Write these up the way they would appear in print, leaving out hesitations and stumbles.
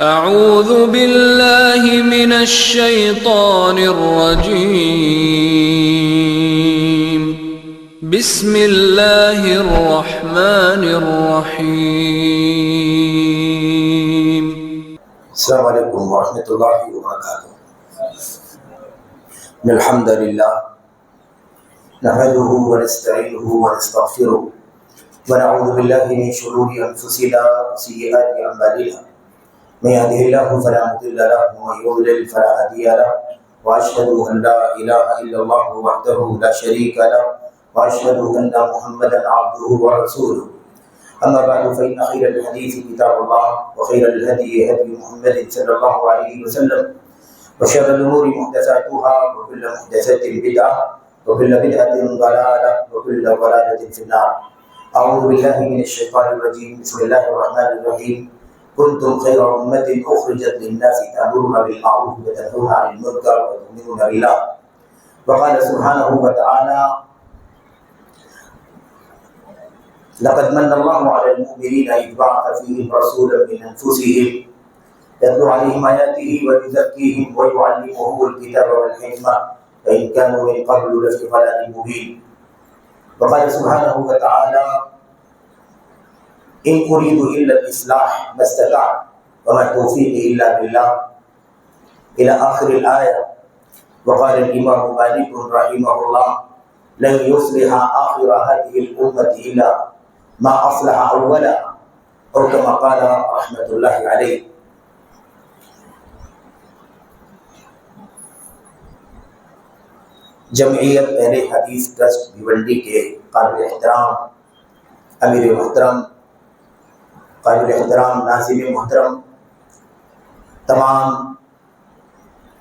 اعوذ باللہ من الشیطان الرجیم بسم اللہ الرحمن الرحیم۔ السلام علیکم ورحمۃ اللہ وبرکاتہ۔ الحمد للہ نحمده ونستعینه ونستغفره ونعوذ باللہ من شرور انفسنا وسیئات اعمالنا، من يهده الله فلا مضل له ومن يضلل فلا هادي له، واشهد ان لا اله الا الله وحده لا شريك له، واشهد ان محمدا عبده ورسوله، اما بعد فان خير الحديث كتاب الله وخير الهدي هدي محمد صلى الله عليه وسلم، وشر الامور محدثاتها وكل محدثة بدعة وكل بدعة ضلالة وكل ضلالة في النار۔ اعوذ بالله من الشيطان الرجيم، بسم الله الرحمن الرحيم۔ كنتم خير أمة أخرجت للناس تأمرون بالمعروف وتنهون عن المنكر وتؤمنون بالله، وقال سبحانه وتعالى: لقد من الله على المؤمنين إذ بعث فيهم رسولا من أنفسهم يتلو عليهم آياته ويزكيهم ويعلمهم الكتاب والحكمة وإن كانوا من قبل لفي ضلال مبين، وقال سبحانه وتعالى: إن أريد إلا الإصلاح ما استطعت وما توفيقي إلا بالله، إلى آخر الآية۔ وقال الإمام مالك رحمه الله: لن يصلح آخر هذه الأمة إلا ما أصلح أولها، أو كما قال رحمة الله عليه۔ جمعیت اہل حدیث ٹرسٹ بھیونڈی کے قابل احترام امیر محترم، قابل احترام ناظم محترم، تمام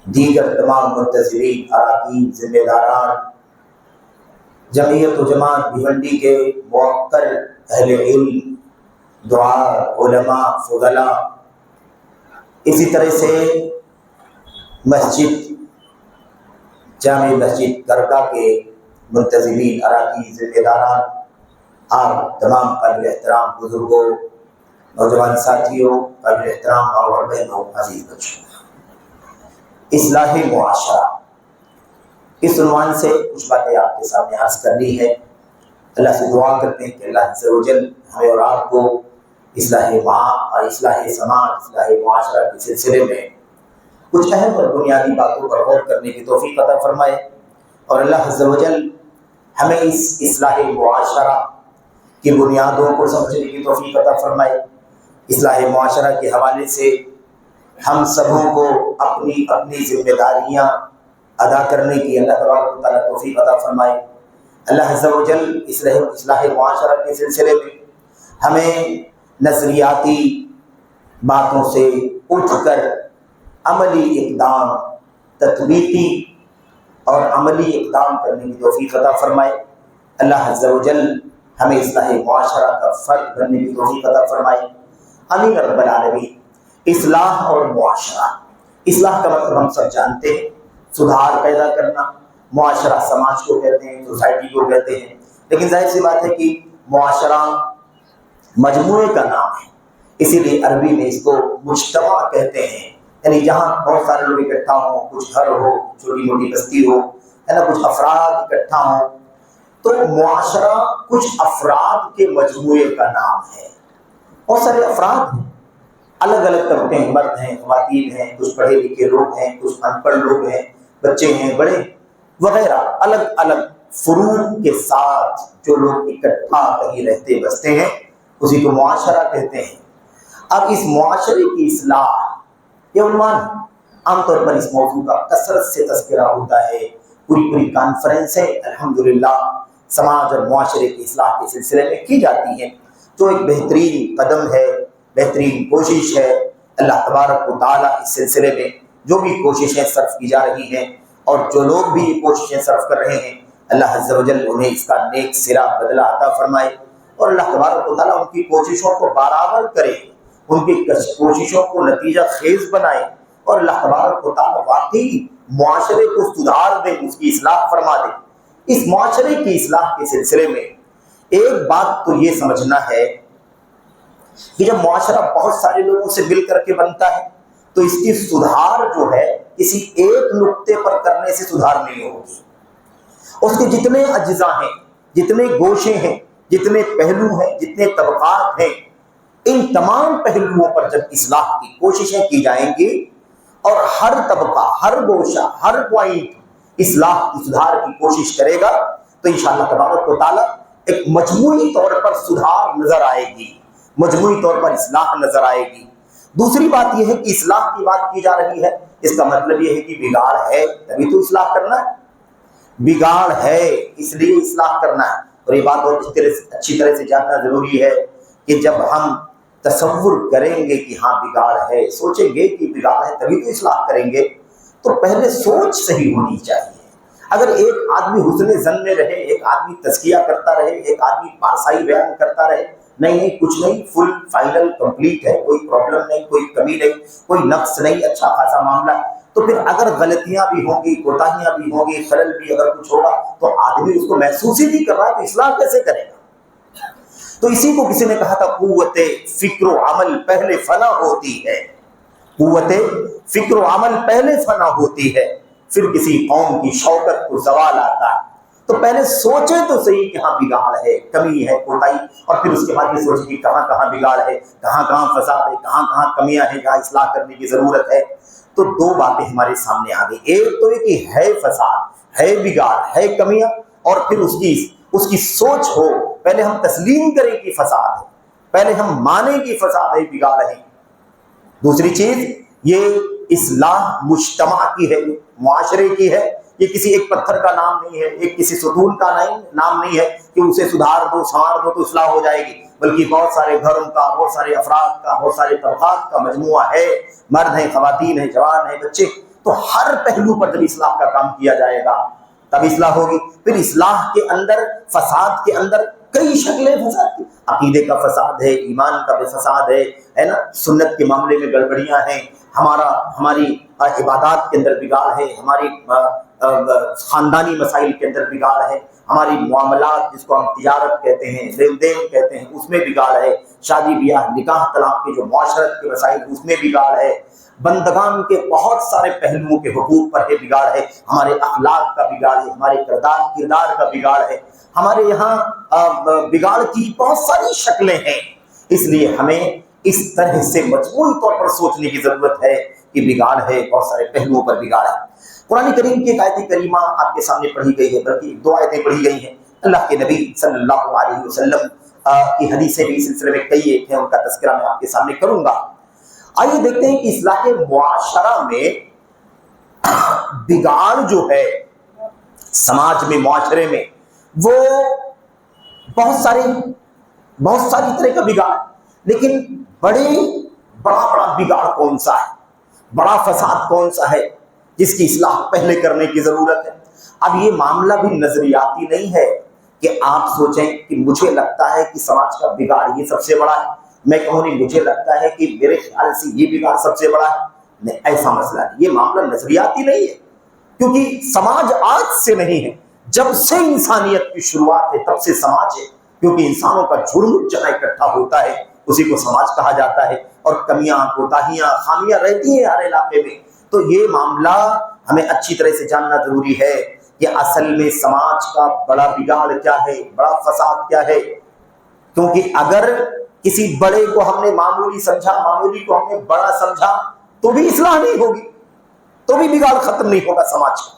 دیگر تمام منتظرین، اراکین، ذمہ داران، جمعیت و جماعت بھیونڈی کے موقر اہل علم، دعاء، علماء، فضلاء، اسی طرح سے مسجد جامع مسجد درگاہ کے منتظمین، اراکین، ذمہ داران، آپ تمام قابل احترام بزرگوں، نوجوان ساتھیوں، قابل احترام اور بہنوں، عزیز بچوں، اصلاح معاشرہ، اس عنوان سے کچھ باتیں آپ کے سامنے عرض کرنی ہے۔ اللہ سے دعا کرتے ہیں کہ اللہ عز و جل ہمیں اور آپ کو اصلاح سماج، اصلاح معاشرہ کے سلسلے میں کچھ اہم اور بنیادی باتوں پر غور کرنے کی توفیق عطا فرمائے، اور اللہ عز و جل ہمیں اس اصلاح معاشرہ کی بنیادوں کو سمجھنے کی توفیق عطا فرمائے۔ اصلاح معاشرہ کے حوالے سے ہم سبوں کو اپنی اپنی ذمہ داریاں ادا کرنے کی اللہ تبارک و تعالیٰ توفیق عطا فرمائے۔ اللہ عز و جل اصلاح معاشرہ کے سلسلے میں ہمیں نظریاتی باتوں سے اٹھ کر عملی اقدام، تطبیقی اور عملی اقدام کرنے کی توفیق عطا فرمائے۔ اللہ عز و جل ہمیں اصلاح معاشرہ کا فرد بننے کی توفیق عطا فرمائے۔ آمین رب العالمین۔ اصلاح اور معاشرہ، اصلاح کا مطلب ہم سب جانتے ہیں، سدھار پیدا کرنا، معاشرہ سماج کو کہتے ہیں، سوسائٹی کو کہتے ہیں، لیکن ظاہر سی بات ہے کہ معاشرہ مجموعے کا نام ہے، اسی لیے عربی میں اس کو مجتمع کہتے ہیں، یعنی جہاں بہت سارے لوگ اکٹھا ہوں، کچھ گھر ہو، چھوٹی موٹی بستی ہو، ہے نا، کچھ افراد اکٹھا ہوں، تو معاشرہ کچھ افراد کے مجموعے کا نام ہے۔ بہت سارے افراد ہیں، الگ الگ طبقے ہیں، مرد ہیں، خواتین ہیں، کچھ پڑھے لکھے لوگ ہیں، کچھ ان پڑھ لوگ ہیں، بچے ہیں، بڑے وغیرہ، الگ الگ فروع کے ساتھ جو لوگ اکٹھا کہیں رہتے بستے ہیں، اسی کو معاشرہ کہتے ہیں۔ اب اس معاشرے کی اصلاح یہ عنوان ہے۔ عام طور پر اس موضوع کا کثرت سے تذکرہ ہوتا ہے، پوری کانفرنسیں الحمدللہ سماج اور معاشرے کی اصلاح کے سلسلے میں کی جاتی ہیں، جو ایک بہترین قدم ہے، بہترین کوشش ہے۔ اللہ تبارک و تعالیٰ اس سلسلے میں جو بھی کوششیں صرف کی جا رہی ہیں اور جو لوگ بھی یہ کوششیں صرف کر رہے ہیں، اللہ عز و جل انہیں اس کا نیک صلہ بدلہ عطا فرمائے، اور اللہ تبارک و تعالیٰ ان کی کوششوں کو برابر کرے، ان کی کوششوں کو نتیجہ خیز بنائے، اور اللہ تبارک و تعالیٰ واقعی معاشرے کو سدھار دے، اس کی اصلاح فرما دے۔ اس معاشرے کی اصلاح کے سلسلے میں ایک بات تو یہ سمجھنا ہے کہ جب معاشرہ بہت سارے لوگوں سے مل کر کے بنتا ہے تو اس کی سدھار جو ہے کسی ایک نقطے پر کرنے سے سدھار نہیں ہوگی. اس کے جتنے اجزاء ہیں، جتنے گوشے ہیں، جتنے پہلو ہیں، جتنے طبقات ہیں، ان تمام پہلوؤں پر جب اصلاح کی کوششیں کی جائیں گی اور ہر طبقہ، ہر گوشہ، ہر پوائنٹ اصلاح کی، سدھار کی کوشش کرے گا تو انشاءاللہ تبارک و تعالیٰ ایک مجموعی طور پر سدھار نظر آئے گی، مجموعی طور پر اصلاح نظر آئے گی. دوسری بات یہ ہے کہ اصلاح کی بات کی جا رہی ہے، اس کا مطلب یہ ہے کہ بگاڑ ہے تبھی تو اصلاح کرنا ہے، بگاڑ ہے اس لیے اصلاح کرنا ہے. اور یہ بات بہت اچھی طرح سے جاننا ضروری ہے کہ جب ہم تصور کریں گے کہ ہاں بگاڑ ہے، سوچیں گے کہ بگاڑ ہے تبھی تو اصلاح کریں گے، تو پہلے سوچ صحیح ہونی چاہیے. اگر ایک آدمی حسن ظن میں رہے، ایک آدمی تزکیہ کرتا رہے، ایک آدمی پارسائی بیان کرتا رہے، نہیں کچھ نہیں، فل فائنل کمپلیٹ ہے، کوئی پرابلم نہیں، کوئی کمی نہیں، کوئی نقص نہیں، اچھا خاصا معاملہ ہے، تو پھر اگر غلطیاں بھی ہوں گی، کوتاہیاں بھی ہوں گی، خلل بھی اگر کچھ ہوگا تو آدمی اس کو محسوس ہی نہیں کر رہا تو اصلاح کیسے کرے گا؟ تو اسی کو کسی نے کہا تھا قوت فکر و عمل پہلے فنا ہوتی ہے، قوت فکر و عمل پہلے فنا ہوتی ہے، پھر کسی قوم کی شوکت کو زوال آتا ہے. تو پہلے سوچے تو صحیح کہ ہاں بگاڑ ہے، کمی ہے، کوتاہی، اور پھر اس کے بعد یہ سوچے کہ کہاں کہاں بگاڑ ہے، کہاں کہاں فساد ہے، کہاں کہاں کمیاں ہیں جہاں اصلاح کرنے کی ضرورت ہے. تو دو باتیں ہمارے سامنے آ گئی، ایک تو یہ کہ ہے فساد، ہے بگاڑ، ہے کمیاں، اور پھر اس کی سوچ ہو، پہلے ہم تسلیم کریں کہ فساد ہے، پہلے ہم مانیں کہ فساد ہے، بگاڑ ہے. دوسری چیز یہ اصلاح مجتمع کی ہے، معاشرے کی ہے، یہ کسی ایک پتھر کا نام نہیں ہے، ایک کسی ستون کا نام نہیں ہے کہ اسے سدھار دو، سنوار دو تو اصلاح ہو جائے گی، بلکہ بہت سارے گھروں کا، بہت سارے افراد کا، بہت سارے طبقات کا مجموعہ ہے، مرد ہیں، خواتین ہیں، جوان ہیں، بچے. تو ہر پہلو پر جب اصلاح کا کام کیا جائے گا تب اصلاح ہوگی. پھر اصلاح کے اندر، فساد کے اندر کئی شکلیں فساد کی، عقیدے کا فساد ہے، ایمان کا بھی فساد ہے نا، سنت کے معاملے میں گڑبڑیاں ہیں، ہماری عبادات کے اندر بگاڑ ہے، ہماری خاندانی مسائل کے اندر بگاڑ ہے، ہماری معاملات جس کو ہم تجارت کہتے ہیں، لین دین کہتے ہیں، اس میں بگاڑ ہے، شادی بیاہ، نکاح طلاق کے جو معاشرت کے مسائل اس میں بگاڑ ہے، بندگان کے بہت سارے پہلوؤں کے حقوق پر ہے بگاڑ ہے، ہمارے اخلاق کا بگاڑ ہے، ہمارے کردار کا بگاڑ ہے، ہمارے یہاں بگاڑ کی بہت ساری شکلیں ہیں. اس لیے ہمیں اس طرح سے مجموعی طور پر سوچنے کی ضرورت ہے کہ بگاڑ ہے، بہت سارے پہلوؤں پر بگاڑ ہے. قرآن کریم کی ایک آیت کریمہ آپ کے سامنے پڑھی گئی ہے، بلکہ دو آیتیں پڑھی گئی ہیں. اللہ کے نبی صلی اللہ علیہ وسلم کی حدیثیں بھی اس سلسلے میں کئی ایک ہیں، ان کا تذکرہ میں آپ کے سامنے کروں گا. آئیے دیکھتے ہیں کہ اصلاح معاشرہ میں بگاڑ جو ہے سماج میں، معاشرے میں، وہ بہت ساری طرح کا بگاڑ، لیکن بڑا بگاڑ کون سا ہے، بڑا فساد کون سا ہے جس کی اصلاح پہلے کرنے کی ضرورت ہے. اب یہ معاملہ بھی نظریاتی نہیں ہے کہ آپ سوچیں کہ مجھے لگتا ہے کہ سماج کا بگاڑ یہ سب سے بڑا ہے، میں کہوں نہیں مجھے لگتا ہے کہ میرے خیال سے یہ بگاڑ سب سے بڑا ہے. نہیں، ایسا مسئلہ نہیں، یہ معاملہ نظریاتی نہیں ہے، کیونکہ سماج آج سے نہیں ہے، جب سے انسانیت کی شروعات ہے تب سے سماج ہے، کیونکہ انسانوں کا جھرمٹ جہاں اکٹھا ہوتا ہے اسی کو سماج کہا جاتا ہے، اور کمیاں، کوتاہیاں، خامیاں رہتی ہیں ہر علاقے میں. تو یہ معاملہ ہمیں اچھی طرح سے جاننا ضروری ہے کہ اصل میں سماج کا بڑا بگاڑ کیا ہے، بڑا فساد کیا ہے. کیونکہ اگر کسی بڑے کو ہم نے معمولی سمجھا، معمولی کو ہم نے بڑا سمجھا، تو بھی اصلاح نہیں ہوگی، تو بھی بگاڑ ختم نہیں ہوگا سماج کا.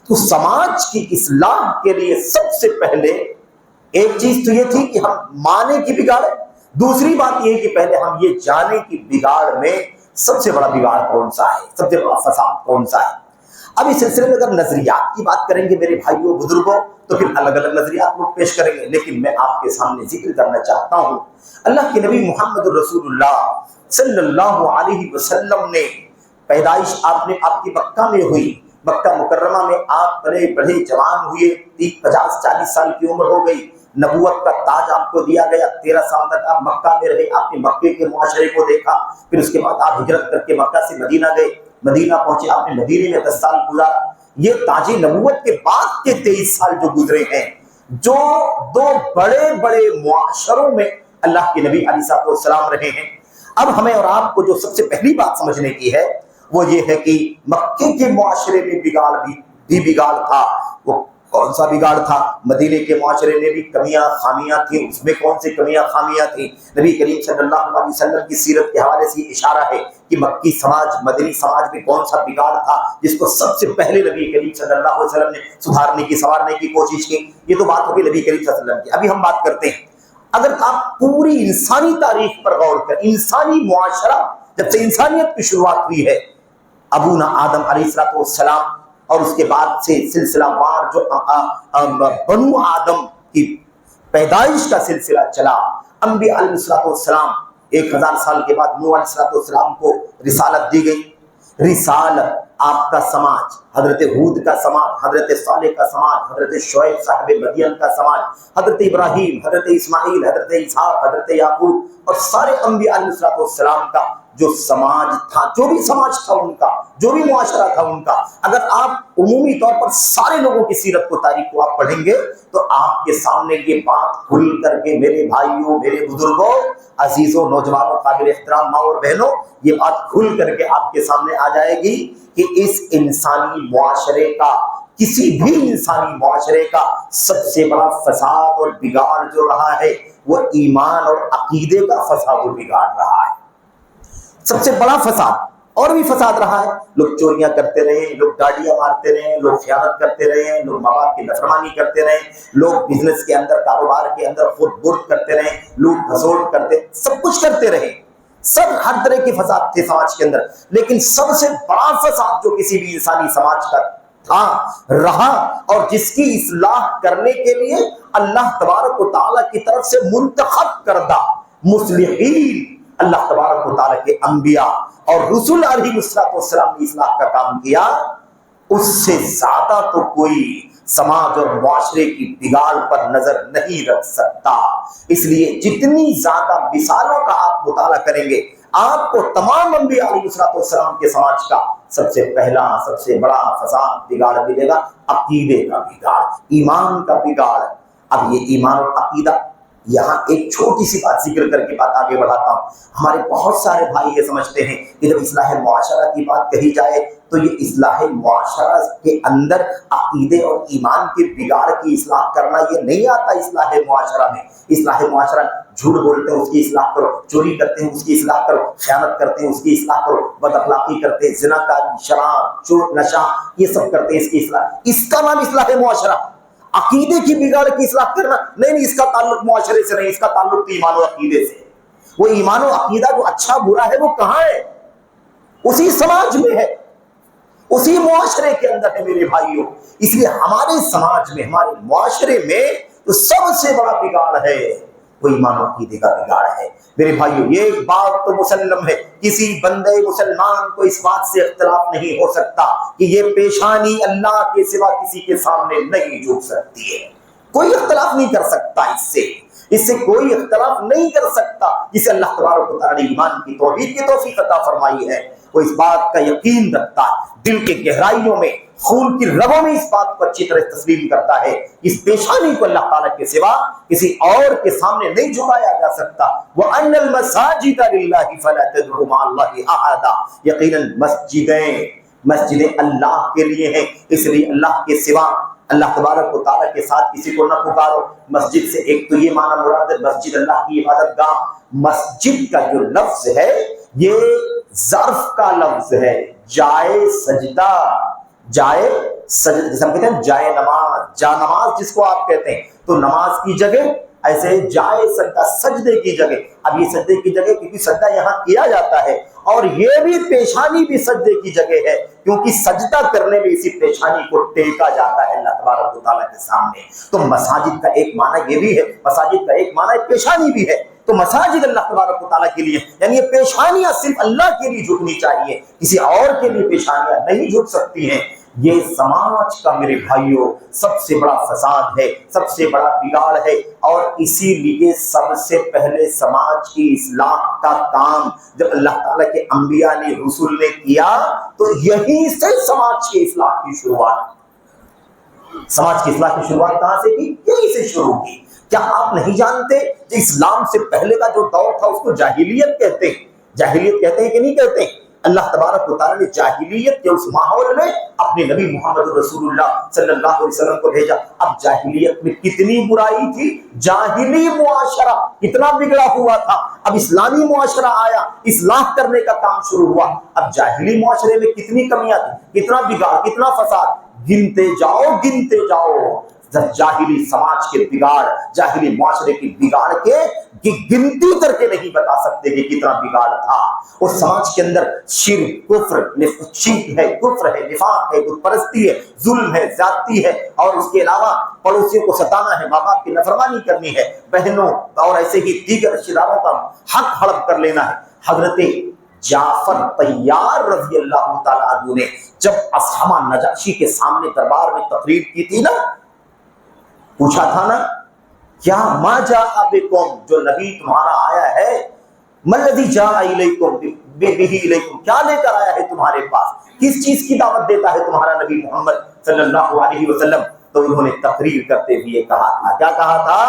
تو سماج کی اصلاح کے لیے سب سے پہلے ایک چیز تو یہ تھی کہ ہم مانے کی بگاڑ ہے، دوسری بات یہ کہ پہلے ہم یہ جانے کی بگاڑ میں سب سے بڑا بگاڑ کون سا ہے، سب سے بڑا فساد کون سا ہے. اب اس سلسلے میں اگر نظریات کی بات کریں گے میرے بھائیوں بزرگوں تو پھر الگ الگ نظریات لوگ پیش کریں گے، لیکن میں آپ کے سامنے ذکر کرنا چاہتا ہوں اللہ کے نبی محمد رسول اللہ صلی اللہ علیہ وسلم نے پیدائش آپ کی مکہ میں ہوئی، مکہ مکرمہ میں آپ بڑے جوان ہوئے، 50-40 سال کی عمر ہو گئی، نبوت کا تاج آپ کو دیا گیا، 13 سال تک آپ مکہ میں رہے، آپ نے مکے کے معاشرے کو دیکھا، پھر اس کے بعد آپ ہجرت کر کے مکہ سے مدینہ گئے، مدینہ پہنچے، آپ نے مدینے میں 10 سال گزارا. یہ تاج نبوت کے بعد کے 23 سال جو گزرے ہیں، جو دو بڑے معاشروں میں اللہ کے نبی علیہ السلام رہے ہیں۔ اب ہمیں اور آپ کو جو سب سے پہلی بات سمجھنے کی ہے وہ یہ ہے کہ مکے کے معاشرے میں بگاڑ تھا۔ وہ کون سا بگاڑ تھا؟ مدینے کے معاشرے میں بھی کمیاں خامیاں تھیں، اس میں کون سی کمیاں خامیاں تھیں؟ نبی کریم صلی اللہ علیہ وسلم کی سیرت کے حوالے سے یہ اشارہ ہے کہ مکی سماج، مدنی سماج میں کون سا بگاڑ تھا جس کو سب سے پہلے نبی کریم صلی اللہ علیہ وسلم نے سدھارنے کی، سنوارنے کی کوشش کی۔ یہ تو بات ہوگی نبی کریم صلی اللہ علیہ وسلم کی۔ ابھی ہم بات کرتے ہیں، اگر آپ پوری انسانی تاریخ پر غور کریں، انسانی معاشرہ جب سے انسانیت کی شروعات ہوئی ہے، ابونا آدم علیہ السلام اور اس کے بعد سے سلسلہ وار جو بنو آدم کی پیدائش کا سلسلہ چلا، انبیاء علیہ السلام 1000 سال کے بعد نوح علیہ السلام کو رسالت دی گئی۔ رسالت آپ کا سماج، حضرت ہود کا سماج، حضرت صالح کا سماج، حضرت شعیب صاحب مدین کا سماج، حضرت ابراہیم، حضرت اسماعیل، حضرت اسحاق، حضرت یعقوب اور سارے انبیاء علیہ السلام کا جو سماج تھا، جو بھی سماج تھا ان کا، جو بھی معاشرہ تھا ان کا، اگر آپ عمومی طور پر سارے لوگوں کی سیرت کو، تاریخ کو آپ پڑھیں گے تو آپ کے سامنے یہ بات کھل کر کے، میرے بھائیوں، میرے بزرگوں، عزیزوں، نوجوانوں، قابل احترام ماں اور بہنوں، یہ بات کھل کر کے آپ کے سامنے آ جائے گی کہ اس انسانی معاشرے کا، کسی بھی انسانی معاشرے کا سب سے بڑا فساد اور بگاڑ جو رہا ہے وہ ایمان اور عقیدے کا فساد و بگاڑ رہا ہے۔ سب سے بڑا فساد، اور بھی فساد رہا ہے، لوگ چوریاں کرتے رہے، لوگ گاڑیاں مارتے رہے، لوگ خیانت کرتے رہے، لوگ ماں باپ کی نافرمانی کرتے رہے، لوگ بزنس کے اندر، کاروبار کے اندر خود برد کرتے رہے، لوٹ کھسوٹ کرتے، سب کچھ کرتے رہے، سب ہر طرح کے فساد تھے سماج کے اندر۔ لیکن سب سے بڑا فساد جو کسی بھی انسانی سماج کا تھا، رہا، اور جس کی اصلاح کرنے کے لیے اللہ تبارک و تعالیٰ کی طرف سے منتخب کردہ مصلحین، اللہ تبارک و تعالیٰ کے انبیاء اور رسول علیہ السلام نے اصلاح کا کام کیا، اس سے زیادہ تو کوئی سماج اور معاشرے کی بگاڑ پر نظر نہیں رکھ سکتا۔ اس لیے جتنی زیادہ مثالوں کا آپ مطالعہ کریں گے، آپ کو تمام انبیاء علیہ السلام کے سماج کا سب سے پہلا، سب سے بڑا فساد، بگاڑ ملے گا، عقیدے کا بگاڑ، ایمان کا بگاڑ۔ اب یہ ایمان اور عقیدہ، یہاں ایک چھوٹی سی بات ذکر کر کے بات آگے بڑھاتا ہوں۔ ہمارے بہت سارے بھائی یہ سمجھتے ہیں کہ جب اصلاح معاشرہ کی بات کہی جائے تو یہ اصلاح معاشرہ کے اندر عقیدے اور ایمان کے بگاڑ کی اصلاح کرنا یہ نہیں آتا۔ اصلاح معاشرہ میں، اصلاح معاشرہ جھوٹ بولتے ہیں اس کی اصلاح کرو، چوری کرتے ہیں اس کی اصلاح کرو، خیانت کرتے ہیں اس کی اصلاح کرو، بد اخلاقی کرتے ہیں، زنا کاری، شراب، چور، نشہ، یہ سب کرتے ہیں، اس کی اصلاح، اس کا نام اصلاح معاشرہ۔ عقیدے کی بگاڑ کی اصلاح کرنا نہیں، اس کا تعلق معاشرے سے نہیں، اس کا تعلق ایمان و عقیدے سے۔ وہ ایمان و عقیدہ جو اچھا برا ہے وہ کہاں ہے؟ اسی سماج میں ہے، اسی معاشرے کے اندر ہے میرے بھائیوں۔ اس لیے ہمارے سماج میں، ہمارے معاشرے میں تو سب سے بڑا بگاڑ ہے وہ ایمان و عقیدے کا بگاڑ ہے میرے بھائیوں۔ یہ ایک بات تو مسلم ہے، کسی بندے مسلمان کو اس بات سے اختلاف نہیں ہو سکتا کہ یہ پیشانی اللہ کے سوا کسی کے سامنے نہیں جھک سکتی ہے۔ کوئی اختلاف نہیں کر سکتا اس سے کوئی اختلاف نہیں کر سکتا۔ جسے اللہ تبارک و تعالیٰ نے ایمان کی توحید کی توفیق عطا فرمائی ہے، وہ اس بات کا یقین رکھتا ہے، دل کے گہرائیوں میں، خون کی رگوں میں اس بات کو اچھی طرح تسلیم کرتا ہے، اس پیشانی کو اللہ تعالیٰ کے سوا کسی اور کے سامنے نہیں جھکایا جا سکتا۔ وَأَنَّ الْمَسَاجِدَ لِلَّهِ فَلَا تَدْعُوا مَعَ اللَّهِ أَحَدًا، یقیناً مسجدیں اللہ کے لیے ہیں، اس لیے اللہ کے سوا، اللہ تبارک و تعالیٰ کے ساتھ کسی کو نہ پکارو۔ مسجد سے ایک تو یہ معنی مراد ہے مسجد اللہ کی عبادت گاہ۔ مسجد کا جو لفظ ہے یہ ظرف کا لفظ ہے، جائے سجدہ، جائے سجدہ، جیسے ہم کہتے ہیں جائے نماز، جا نماز جس کو آپ کہتے ہیں، تو نماز کی جگہ، ایسے جائے سجدہ، سجدے کی جگہ۔ اب یہ سجدے کی جگہ کیونکہ سجدہ یہاں کیا جاتا ہے، اور یہ بھی پیشانی بھی سجدے کی جگہ ہے، کیونکہ سجدہ کرنے میں اسی پیشانی کو ٹیکا جاتا ہے اللہ تبارک و تعالیٰ کے سامنے۔ تو مساجد کا ایک معنی یہ بھی ہے، مساجد کا ایک معنی پیشانی بھی ہے، تو مساجد اللہ تبارک و تعالیٰ کے لیے، یعنی یہ پیشانیاں صرف اللہ کے لیے جھکنی چاہیے، کسی اور کے لیے پیشانیاں نہیں جھک سکتی ہیں۔ یہ سماج کا میرے بھائیوں سب سے بڑا فساد ہے، سب سے بڑا بگاڑ ہے، اور اسی لیے سب سے پہلے سماج کی اصلاح کا کام جب اللہ تعالیٰ کے انبیاء نے، رسول نے کیا تو یہیں سے سماج کی اصلاح کی شروعات، سماج کی اصلاح کی شروعات کہاں سے کی؟ یہیں سے شروع کی۔ کیا آپ نہیں جانتے کہ اسلام سے پہلے کا جو دور تھا اس کو جاہلیت کہتے ہیں؟ جاہلیت کہتے ہیں کہ نہیں کہتے ہیں؟ اللہ تبارک و تعالیٰ نے جاہلیت کے اس ماحول میں اپنے نبی محمد رسول اللہ صلی اللہ علیہ وسلم کو بھیجا۔ اب جاہلیت میں کتنی برائی تھی، جاہلی معاشرہ کتنا بگڑا ہوا تھا، اب اسلامی معاشرہ آیا، اصلاح کرنے کا کام شروع ہوا۔ اب جاہلی معاشرے میں کتنی کمیاں تھیں، کتنا بگاڑ، کتنا فساد، گنتے جاؤ جاہلی سماج کے بگاڑ، جاہلی معاشرے کی بگاڑ کے گنتی کر کے نہیں بتا سکتے کہ کتنا بگاڑ تھا۔ اور سماج کے اندر شرک، کفر ہے، کفر ہے، نفاق ہے، بت پرستی ہے، ظلم ہے، زیادتی ہے، اور اس کے علاوہ پڑوسیوں کو ستانا ہے، ماں باپ کی نافرمانی کرنی ہے، بہنوں اور ایسے ہی دیگر رشتہ داروں کا حق ہڑپ کر لینا ہے۔ حضرت جعفر طیار رضی اللہ تعالیٰ عنہ نے جب اسحمہ نجاشی کے سامنے دربار میں تقریر کی تھی نا، پوچھا تھا نا، کیا ما جاء بکم، جو نبی تمہارا آیا ہے، ملذی جاء الیکم بہ الیکم، کیا لے کر آیا ہے تمہارے پاس، کس چیز کی دعوت دیتا ہے تمہارا نبی محمد صلی اللہ علیہ وسلم؟ تو انہوں نے تقریر کرتے ہوئے کہا تھا، کیا کہا تھا؟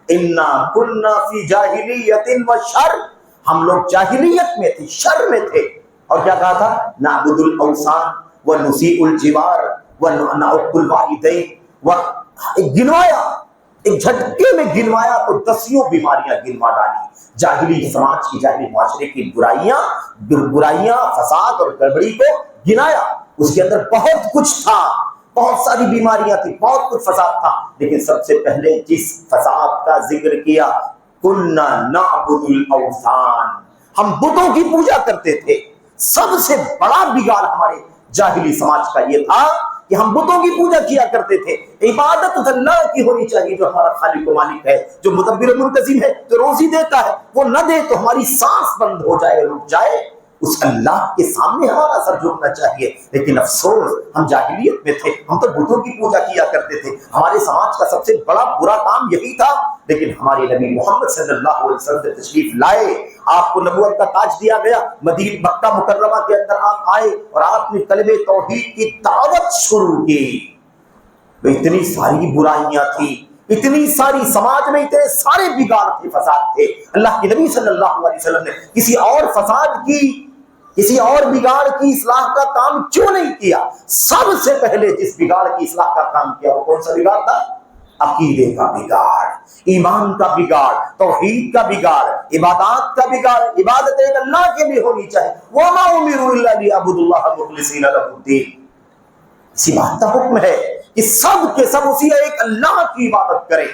انا کنا فی جاہلیت و شر، ہم لوگ جاہلیت میں تھے، شر میں تھے۔ اور کیا کہا تھا؟ نعبد الاوثان ونسیء الجوار ونعق الوالدین، گنوایا، ایک جھٹکے میں گنوایا تو دسیوں بیماریاں گنوا ڈالی۔ جاہلی سماج کی، جاہلی معاشرے کی برائیاں، فساد اور گڑبڑی کو گنایا، اس کے اندر بہت کچھ تھا، بہت ساری بیماریاں تھی، بہت کچھ فساد تھا، لیکن سب سے پہلے جس فساد کا ذکر کیا، کنا نعبد الاوثان، ہم بتوں کی پوجا کرتے تھے۔ سب سے بڑا بگاڑ ہمارے جاہلی سماج کا یہ تھا کہ ہم بتوں کی پوجا کیا کرتے تھے۔ عبادت اللہ کی ہونی چاہیے، جو ہمارا خالق و مالک ہے، جو مدبر منتظم ہے، جو روزی دیتا ہے، وہ نہ دے تو ہماری سانس بند ہو جائے، رک جائے، اس اللہ کے سامنے ہمارا سر جھکنا چاہیے۔ لیکن افسوس، ہم جاہلیت میں تھے، ہم تو بتوں کی پوجا کیا کرتے تھے، ہمارے سماج کا سب سے بڑا برا کام یہی تھا۔ لیکن ہمارے نبی محمد صلی اللہ علیہ وسلم سے تشریف لائے، آپ کو نبوت کا تاج دیا گیا، مدینہ مکہ مکرمہ کے اندر آپ آئے اور آپ نے کلمہ توحید کی دعوت شروع کی۔ اتنی ساری برائیاں تھیں، اتنی ساری سماج میں اتنے سارے بگاڑ تھے، فساد تھے، اللہ کے نبی صلی اللہ علیہ وسلم نے کسی اور فساد کی، کسی اور بگاڑ کی اصلاح کا کام کیوں نہیں کیا؟ سب سے پہلے جس بگاڑ کی اصلاح کا کام کیا وہ کون سا بگاڑ تھا؟ عقیدے کا بگاڑ، ایمان کا بگاڑ، توحید کا بگاڑ، عبادات کا بگاڑ۔ عبادت ایک اللہ کے لیے ہونی چاہیے، وَمَا أُمِرُوا إِلَّا لِيَعْبُدُوا اللَّهَ مُخْلِصِينَ لَهُ الدِّينَ۔ اسی بات کا حکم ہے کہ سب کے سب اسی ایک اللہ کی عبادت کریں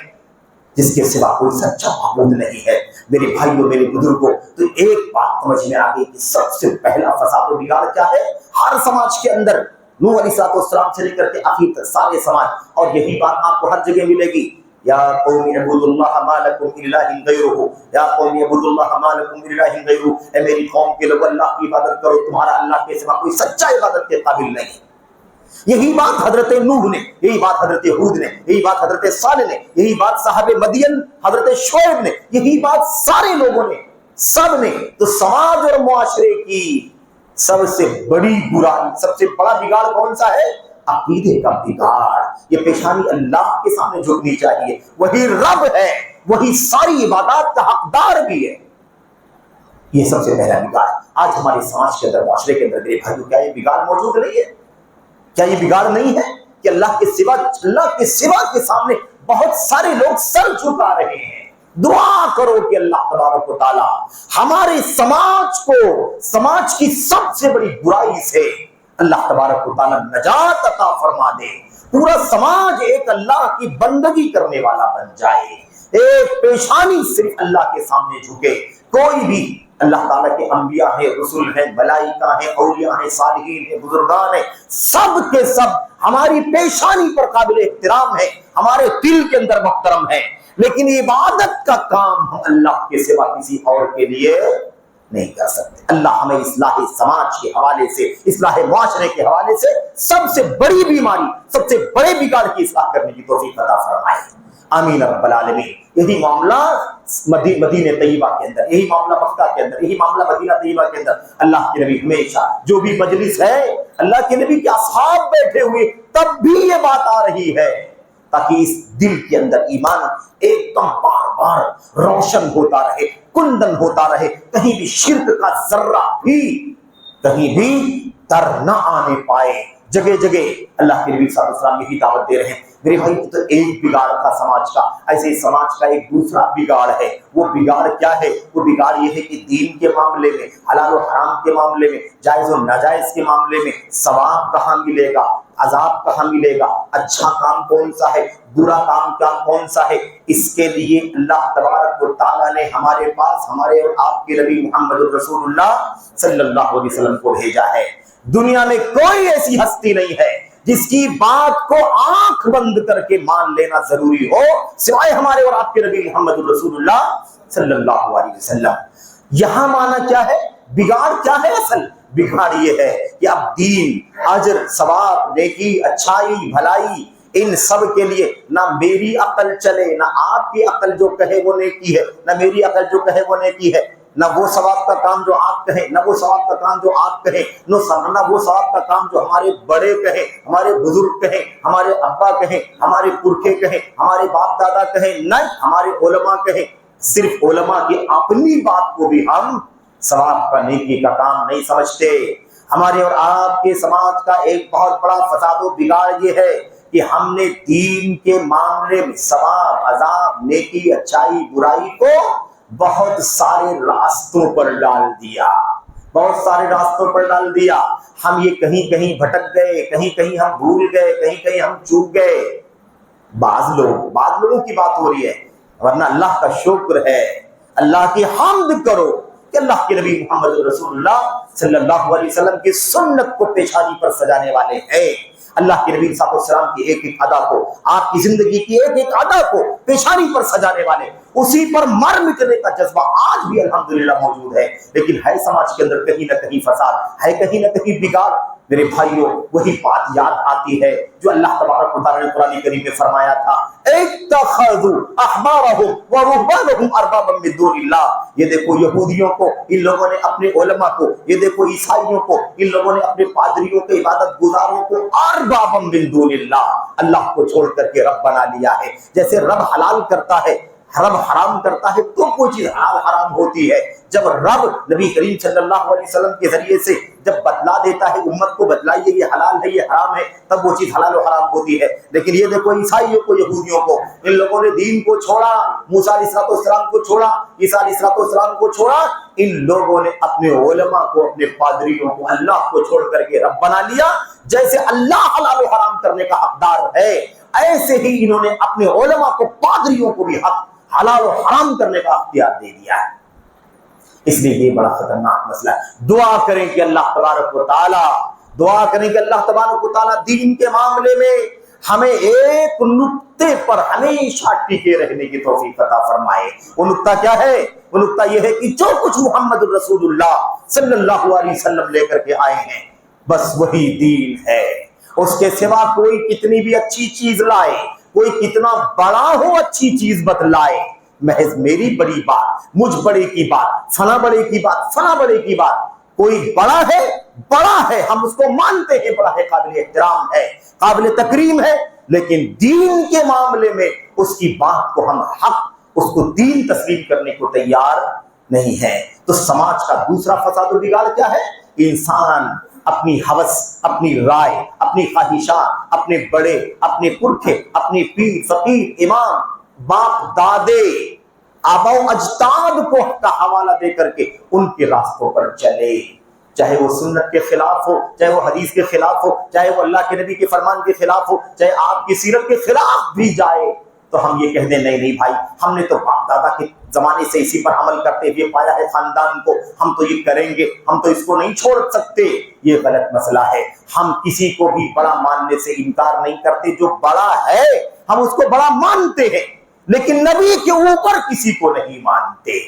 جس کے سوا کوئی سچا معبود نہیں ہے۔ میرے بھائیوں، میرے بزرگوں، تو ایک بات سمجھ میں آ گئی کہ سب سے پہلا فساد و بگاڑ کیا ہے؟ ہر سماج کے اندر، نوح علیہ السلام سے لے کر کے آخر تک سارے سماج، اور یہی بات آپ کو ہر جگہ ملے گی، یا قوم اعبدوا اللہ ما لکم من الہ غیرہ، یا قوم اعبدوا اللہ ما لکم من الہ غیرہ، اے میری قوم کے لوگوں، اللہ کی عبادت کرو، تمہارا اللہ کے سوا کوئی سچا عبادت کے قابل نہیں۔ یہی بات حضرت نوح نے، یہی بات حضرت ہود نے، یہی بات حضرت صالح نے، یہی بات صاحب مدین حضرت شعیب نے، یہی بات سارے لوگوں نے، سب نے۔ تو سماج اور معاشرے کی سب سے بڑی برائی، سب سے بڑا بگاڑ کون سا ہے؟ عقیدے کا بگاڑ۔ یہ پیشانی اللہ کے سامنے جھکنی چاہیے، وہی رب ہے، وہی ساری عبادات کا حقدار بھی ہے۔ یہ سب سے پہلا بگاڑ آج ہمارے سماج کے اندر، معاشرے کے اندر، میرے بھائیوں، کیا یہ بگاڑ موجود نہیں ہے؟ کیا یہ بگاڑ نہیں ہے کہ اللہ کے سوا کے سامنے بہت سارے لوگ سر جھکا رہے ہیں؟ دعا کرو کہ اللہ تبارک و تعالی ہمارے سماج کی سب سے بڑی برائی سے اللہ تبارک و تعالی نجات عطا فرما دے، پورا سماج ایک اللہ کی بندگی کرنے والا بن جائے، ایک پیشانی صرف اللہ کے سامنے جھکے۔ کوئی بھی، اللہ تعالیٰ کے انبیاء ہیں، رسول ہیں، ملائکہ ہیں، اولیاء ہیں، صالحین ہیں، بزرگان ہیں، سب کے سب ہماری پیشانی پر قابل احترام ہے، ہمارے دل کے اندر محترم ہے، لیکن عبادت کا کام ہم اللہ کے سوا کسی اور کے لیے نہیں کر سکتے۔ اللہ ہمیں اصلاح سماج کے حوالے سے، اصلاح معاشرے کے حوالے سے سب سے بڑی بیماری، سب سے بڑے بگاڑ کی اصلاح کرنے کی توفیق عطا فرمائے، آمین رب العالمین۔ یہی معاملہ مدینہ طیبہ کے اندر، یہی معاملہ مکہ کے اندر، یہی معاملہ مدینہ طیبہ کے اندر، اللہ کے نبی ہمیشہ جو بھی مجلس ہے، اللہ کے نبی کے اصحاب بیٹھے ہوئے، تب بھی یہ بات آ رہی ہے تاکہ اس دل کے اندر ایمان ایک دم بار بار روشن ہوتا رہے، کندن ہوتا رہے، کہیں بھی شرک کا ذرہ بھی کہیں بھی در نہ آنے پائے۔ جگہ جگہ اللہ کے نبی صلی اللہ علیہ وسلم یہی دعوت دے رہے ہیں۔ میرے بھائی تو ایک بگاڑ تھا سماج کا، ایسے سماج کا ایک دوسرا بگاڑ ہے۔ وہ بگاڑ کیا ہے؟ وہ بگاڑ یہ ہے کہ دین کے معاملے میں، حلال و حرام کے معاملے میں، جائز و ناجائز کے معاملے میں ثواب کہاں ملے گا، عذاب کہاں ملے گا، اچھا کام کون سا ہے، برا کام کیا کون سا ہے، اس کے لیے اللہ تبارک و تعالیٰ نے ہمارے پاس ہمارے اور آپ کے نبی محمد رسول اللہ صلی اللہ علیہ وسلم کو بھیجا ہے۔ دنیا میں کوئی ایسی ہستی نہیں ہے جس کی بات کو آنکھ بند کر کے مان لینا ضروری ہو سوائے ہمارے اور آپ کے نبی محمد رسول اللہ صلی اللہ علیہ وسلم۔ یہاں مانا کیا ہے؟ بگاڑ کیا ہے؟ اصل بگاڑ یہ ہے کہ اب دین، اجر، ثواب، نیکی، اچھائی، بھلائی، ان سب کے لیے نہ میری عقل چلے، نہ آپ کی عقل جو کہے وہ نیکی ہے، نہ میری عقل جو کہے وہ نیکی ہے، نہ وہ ثواب کا کام جو آپ کہیں، نہ وہ ثواب کا کام جو آپ کہیں، نہ وہ ثواب کا کام جو ہمارے بڑے کہیں، ہمارے بزرگ کہیں، ہمارے ابا کہیں، ہمارے پرکھے کہیں، ہمارے باپ دادا کہیں، نہ ہمارے علماء کہیں۔ صرف علماء کی اپنی بات کو بھی ہم ثواب کا، نیکی کا کام نہیں سمجھتے۔ ہمارے اور آپ کے سماج کا ایک بہت بڑا فساد و بگاڑ یہ ہے کہ ہم نے دین کے معاملے میں ثواب، عذاب، نیکی، اچھائی، برائی کو بہت سارے راستوں پر ڈال دیا، بہت سارے راستوں پر ڈال دیا۔ ہم یہ کہیں کہیں بھٹک گئے، کہیں کہیں ہم بھول گئے، کہیں کہیں ہم چوک گئے۔ بعض لوگوں کی بات ہو رہی ہے، ورنہ اللہ کا شکر ہے، اللہ کی حمد کرو کہ اللہ کے نبی محمد رسول اللہ صلی اللہ علیہ وسلم کی سنت کو پیشانی پر سجانے والے ہیں۔ اللہ کے نبی صلی اللہ علیہ وسلم کی ایک ایک ادا کو، آپ کی زندگی کی ایک ایک ادا کو پیشانی پر سجانے والے، اسی پر مر مٹنے کا جذبہ آج بھی الحمدللہ موجود ہے۔ لیکن ہے سماج کے اندر کہیں نہ کہیں فساد، ہے کہیں نہ کہیں بگاڑ۔ میرے بھائیوں، وہی بات یاد آتی ہے جو اللہ تبارک و تعالیٰ نے قرآن کریم میں فرمایا تھا، اتخذوا احبارهم ورهبانهم اربابا من دون اللہ۔ یہ دیکھو یہودیوں کو، ان لوگوں نے اپنے علماء کو، یہ دیکھو عیسائیوں کو، ان لوگوں نے اپنے پادریوں کے، عبادت گزاروں کو اربابا من دون اللہ، اللہ کو چھوڑ کر کے رب بنا لیا ہے۔ جیسے رب حلال کرتا ہے، رب حرام کرتا ہے، تو کوئی چیز حلال حرام ہوتی ہے۔ جب رب نبی کریم صلی اللہ علیہ وسلم کے ذریعے سے جب بتلا دیتا ہے امت کو، بتلائیے یہ حلال ہے یہ حرام ہے، تب وہ چیز حلال و حرام ہوتی ہے۔ لیکن یہ دیکھو عیسائیوں کو، یہودیوں کو، ان لوگوں نے دین کو چھوڑا، موسیٰ علیہ السلام کو چھوڑا، عیسیٰ علیہ السلام کو چھوڑا، ان لوگوں نے اپنے علماء کو، اپنے پادریوں کو، اللہ کو چھوڑ کر کے رب بنا لیا۔ جیسے اللہ حلال و حرام کرنے کا حقدار ہے، ایسے ہی انہوں نے اپنے علماء کو، پادریوں کو بھی حق حلال و حرام کرنے کا اختیار دے دیا ہے۔ اس لیے یہ بڑا خطرناک مسئلہ ہے۔ دعا کریں کہ اللہ تبارک و تعالیٰ دین کے معاملے میں ہمیں ایک نقطے پر ہمیشہ ٹکے رہنے کی توفیق عطا فرمائے۔ وہ نقطہ کیا ہے؟ وہ نقطہ یہ ہے کہ جو کچھ محمد رسول اللہ صلی اللہ علیہ وسلم لے کر کے آئے ہیں، بس وہی دین ہے۔ اس کے سوا کوئی کتنی بھی اچھی چیز لائے، کوئی کتنا بڑا ہو اچھی چیز بتلائے، محض میری بڑی بات، مجھ بڑے کی بات، فلاں بڑے کی بات، فلاں بڑے کی بات، کوئی بڑا ہے، ہم اس کو مانتے ہیں، بڑا ہے، قابل احترام ہے، قابل تکریم ہے، لیکن دین کے معاملے میں اس کی بات کو ہم حق، اس کو دین تسلیم کرنے کو تیار نہیں ہے۔ تو سماج کا دوسرا فساد و بگاڑ کیا ہے؟ انسان اپنی ہوس، اپنی رائے، اپنی خواہشات، اپنے بڑے، اپنے پرکھے، اپنے پیر، فقیر، امام، باپ دادے، آبا و اجداد کو کا حوالہ دے کر کے ان کے راستوں پر چلے، چاہے وہ سنت کے خلاف ہو، چاہے وہ حدیث کے خلاف ہو، چاہے وہ اللہ کے نبی کے فرمان کے خلاف ہو، چاہے آپ کی سیرت کے خلاف بھی جائے، تو ہم یہ کہہ دیں نہیں بھائی، ہم نے تو باپ دادا کے زمانے سے اسی پر عمل کرتے ہوئے پایا ہے خاندان کو، ہم تو یہ کریں گے، ہم تو اس کو نہیں چھوڑ سکتے۔ یہ غلط مسئلہ ہے۔ ہم کسی کو بھی بڑا ماننے سے انکار نہیں کرتے، جو بڑا ہے ہم اس کو بڑا مانتے ہیں، لیکن نبی کے اوپر کسی کو نہیں مانتے،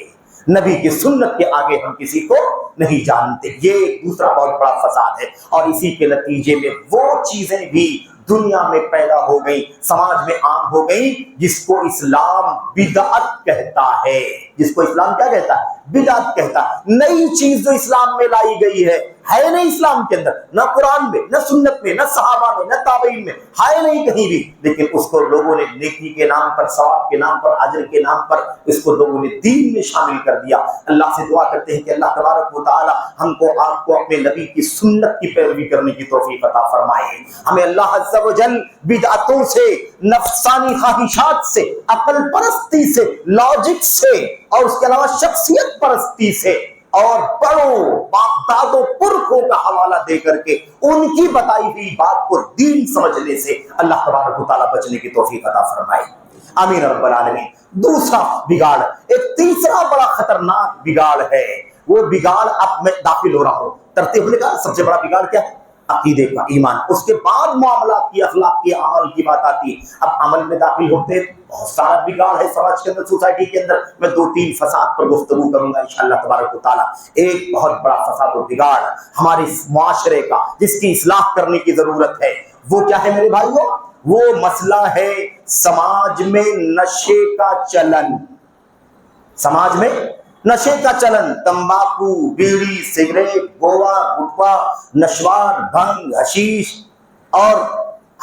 نبی کی سنت کے آگے ہم کسی کو نہیں جانتے۔ یہ دوسرا بہت بڑا فساد ہے، اور اسی کے نتیجے میں وہ چیزیں بھی دنیا میں پیدا ہو گئی، سماج میں عام ہو گئی، جس کو اسلام بدعت کہتا ہے۔ جس کو اسلام کیا کہتا ہے؟ بدعت کہتا ہے۔ نئی چیز جو اسلام میں لائی گئی ہے، ہے نہیں اسلام کے اندر، نہ قرآن میں، نہ سنت میں، نہ صحابہ میں، نہ تابعین میں، ہے نہیں کہیں بھی، لیکن اس کو لوگوں نے نیکی کے نام پر، ثواب کے نام پر، اجر کے نام پر اس کو لوگوں نے دین میں شامل کر دیا۔ اللہ سے دعا کرتے ہیں کہ اللہ تبارک و تعالی ہم کو آپ کو اپنے نبی کی سنت کی پیروی کرنے کی توفیق عطا فرمائے۔ ہمیں اللہ عز و جل بدعتوں سے، نفسانی خواہشات سے، عقل پرستی سے، لاجک سے، اور اس کے علاوہ شخصیت پرستی سے اور بڑوں باپ دادوں پرکھوں کا حوالہ دے کر کے ان کی بتائی ہوئی بات کو دین سمجھنے سے اللہ تبارک و تعالیٰ بچنے کی توفیق عطا فرمائے، آمین رب العالمین۔ دوسرا بگاڑ، ایک تیسرا بڑا خطرناک بگاڑ ہے، وہ بگاڑ اب میں داخل ہو رہا ہوں۔ ترتیب نے کہا سب سے بڑا بگاڑ کیا ہے؟ عقیدے کا، ایمان، اس کے بعد معاملات کی، اخلاق کی، عمل کی بات آتی ہے۔ اب عمل میں داخل ہوتے بہت سارا بگاڑ ہے سماج کے اندر، سوسائٹی کے اندر۔ میں 2-3 فساد پر گفتگو کروں گا انشاءاللہ تبارک و تعالیٰ۔ ایک بہت بڑا فساد و بگاڑ ہمارے معاشرے کا جس کی اصلاح کرنے کی ضرورت ہے، وہ کیا ہے میرے بھائیوں؟ وہ مسئلہ ہے سماج میں نشے کا چلن۔ سماج میں نشے کا چلن، تمباکو، بیڑی، سگریٹ، گوا، گٹکا، نشوار، بھنگ، حشیش اور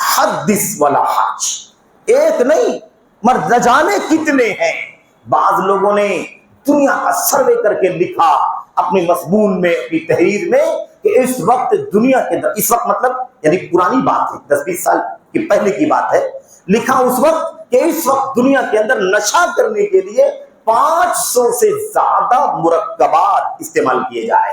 حدث ولا حرج۔ ایک نہیں مگر نہ جانے کتنے ہیں۔ بعض لوگوں نے دنیا کا سروے کر کے لکھا اپنے مضمون میں، اپنی تحریر میں، کہ اس وقت دنیا کے اندر، اس وقت مطلب یعنی پرانی بات ہے، 10-20 سال کی پہلے کی بات ہے، لکھا اس وقت کہ اس وقت دنیا کے اندر نشہ کرنے کے لیے 500 سے زیادہ مرکبات استعمال کیے جائے۔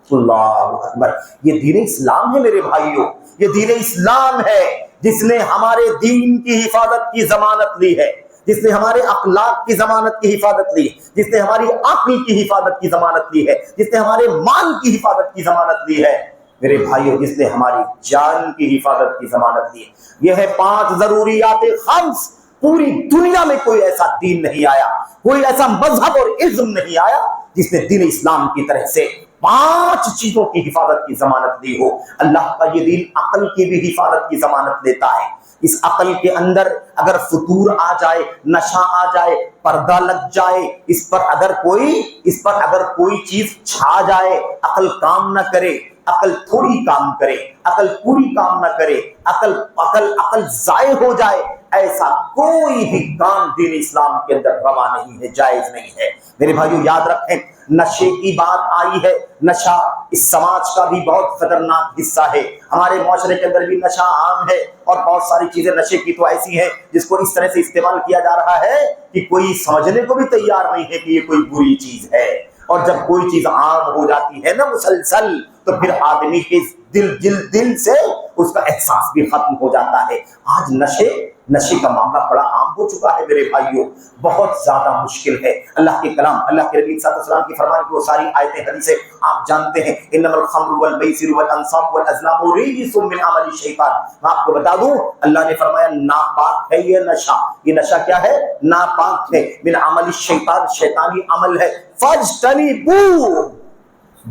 اللہ اکبر، یہ دین اسلام ہے میرے بھائیوں، یہ دین اسلام ہے جس نے ہمارے دین کی حفاظت کی ضمانت لی ہے، جس نے ہمارے اخلاق کی ضمانت کی حفاظت لی ہے، جس نے ہماری عقل کی حفاظت کی ضمانت لی ہے، جس نے ہمارے مال کی حفاظت کی ضمانت لی ہے میرے بھائیوں، جس نے ہماری جان کی حفاظت کی ضمانت لی ہے۔ یہ ہے 5 ضروریات خمس۔ پوری دنیا میں کوئی ایسا دین نہیں آیا، کوئی ایسا مذہب اور ازم نہیں آیا جس نے دین اسلام کی طرح سے 5 چیزوں کی حفاظت کی ضمانت دی ہو۔ اللہ کا یہ دین عقل کی بھی حفاظت کی ضمانت دیتا ہے۔ اس عقل کے اندر اگر فطور آ جائے، نشہ آ جائے، پردہ لگ جائے، اس پر اگر کوئی چیز چھا جائے، عقل کام نہ کرے، عقل تھوڑی کام کرے، عقل پوری کام نہ کرے، عقل ضائع ہو جائے، ایسا کوئی بھی کام دین اسلام کے اندر روا نہیں ہے، جائز نہیں ہے۔ میرے بھائیو یاد رکھیں، نشے کی بات آئی ہے، نشہ اس سماج کا بھی بہت خطرناک حصہ ہے۔ ہمارے معاشرے کے اندر بھی نشہ عام ہے، اور بہت ساری چیزیں نشے کی تو ایسی ہیں جس کو اس طرح سے استعمال کیا جا رہا ہے کہ کوئی سمجھنے کو بھی تیار نہیں ہے کہ یہ کوئی بری چیز ہے۔ اور جب کوئی چیز عام ہو جاتی ہے نا مسلسل، تو پھر آدمی کے دل سے اس کا احساس بھی ختم ہو جاتا ہے۔ آج نشے کا معاملہ بڑا عام ہو چکا ہے میرے بھائیوں، بہت زیادہ مشکل ہے۔ اللہ کے کلام، اللہ کے نبی صلی اللہ علیہ وسلم کی فرمان کی وہ ساری آیتیں حدیثیں آپ جانتے ہیں، انما الخمر والمیسر والانصاب والازلام رجس من عمل الشیطان۔ میں آپ کو بتا دوں، اللہ نے فرمایا ناپاک ہے یہ نشہ۔ یہ نشہ کیا ہے؟ ناپاک ہے، من عمل الشیطان، شیطانی عمل ہے۔ فاجتنبوہ،